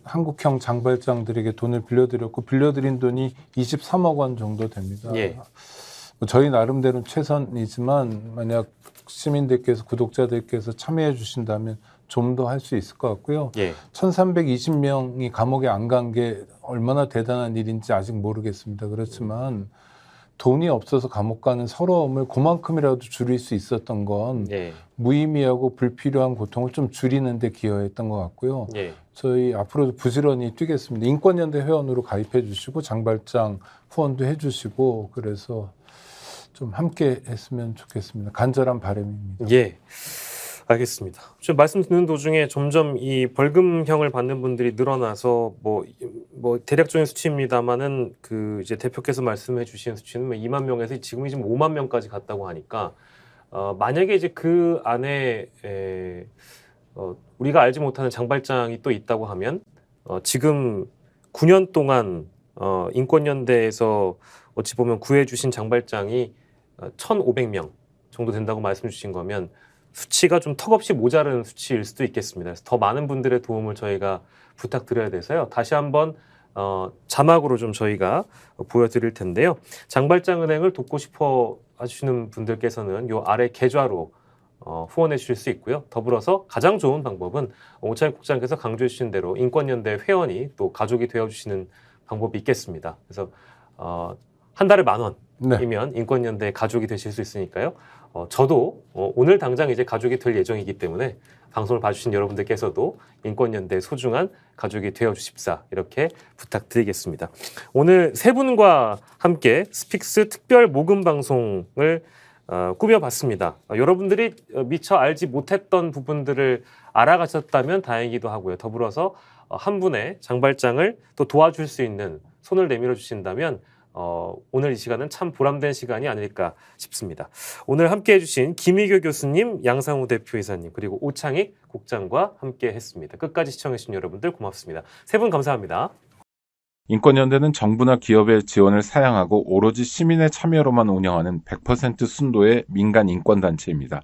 한국형 장발장들에게 돈을 빌려드렸고 빌려드린 돈이 23억 원 정도 됩니다. 예. 저희 나름대로는 최선이지만 만약 시민들께서 구독자들께서 참여해 주신다면 좀 더 할 수 있을 것 같고요. 예. 1,320명이 감옥에 안 간 게 얼마나 대단한 일인지 아직 모르겠습니다. 그렇지만 돈이 없어서 감옥 가는 서러움을 그만큼이라도 줄일 수 있었던 건 예. 무의미하고 불필요한 고통을 좀 줄이는 데 기여했던 것 같고요. 예. 저희 앞으로도 부지런히 뛰겠습니다. 인권연대 회원으로 가입해 주시고 장발장 후원도 해 주시고 그래서 좀 함께 했으면 좋겠습니다. 간절한 바람입니다. 예, 알겠습니다. 지금 말씀 듣는 도중에 점점 이 벌금형을 받는 분들이 늘어나서 뭐 대략적인 수치입니다만은 그 이제 대표께서 말씀해 주신 수치는 2만 명에서 지금 5만 명까지 갔다고 하니까 만약에 이제 그 안에 우리가 알지 못하는 장발장이 또 있다고 하면 지금 9년 동안 인권연대에서 어찌 보면 구해주신 장발장이 1,500명 정도 된다고 말씀 주신 거면 수치가 좀 턱없이 모자른 수치일 수도 있겠습니다. 그래서 더 많은 분들의 도움을 저희가 부탁드려야 돼서요. 다시 한번 자막으로 좀 저희가 보여드릴 텐데요. 장발장은행을 돕고 싶어 하시는 분들께서는 요 아래 계좌로 후원해 주실 수 있고요. 더불어서 가장 좋은 방법은 오창익 국장께서 강조해 주신 대로 인권연대 회원이 또 가족이 되어주시는 방법이 있겠습니다. 그래서 한 달에 10,000원이면 네. 인권연대 가족이 되실 수 있으니까요. 저도 오늘 당장 이제 가족이 될 예정이기 때문에 방송을 봐주신 여러분들께서도 인권연대 소중한 가족이 되어주십사 이렇게 부탁드리겠습니다. 오늘 세 분과 함께 스픽스 특별 모금 방송을 꾸며봤습니다. 여러분들이 미처 알지 못했던 부분들을 알아가셨다면 다행이기도 하고요. 더불어서 한 분의 장발장을 또 도와줄 수 있는 손을 내밀어 주신다면 오늘 이 시간은 참 보람된 시간이 아닐까 싶습니다. 오늘 함께해 주신 김희교 교수님, 양상우 대표이사님 그리고 오창익 국장과 함께 했습니다. 끝까지 시청해 주신 여러분들 고맙습니다. 세 분 감사합니다. 인권연대는 정부나 기업의 지원을 사양하고 오로지 시민의 참여로만 운영하는 100% 순도의 민간 인권단체입니다.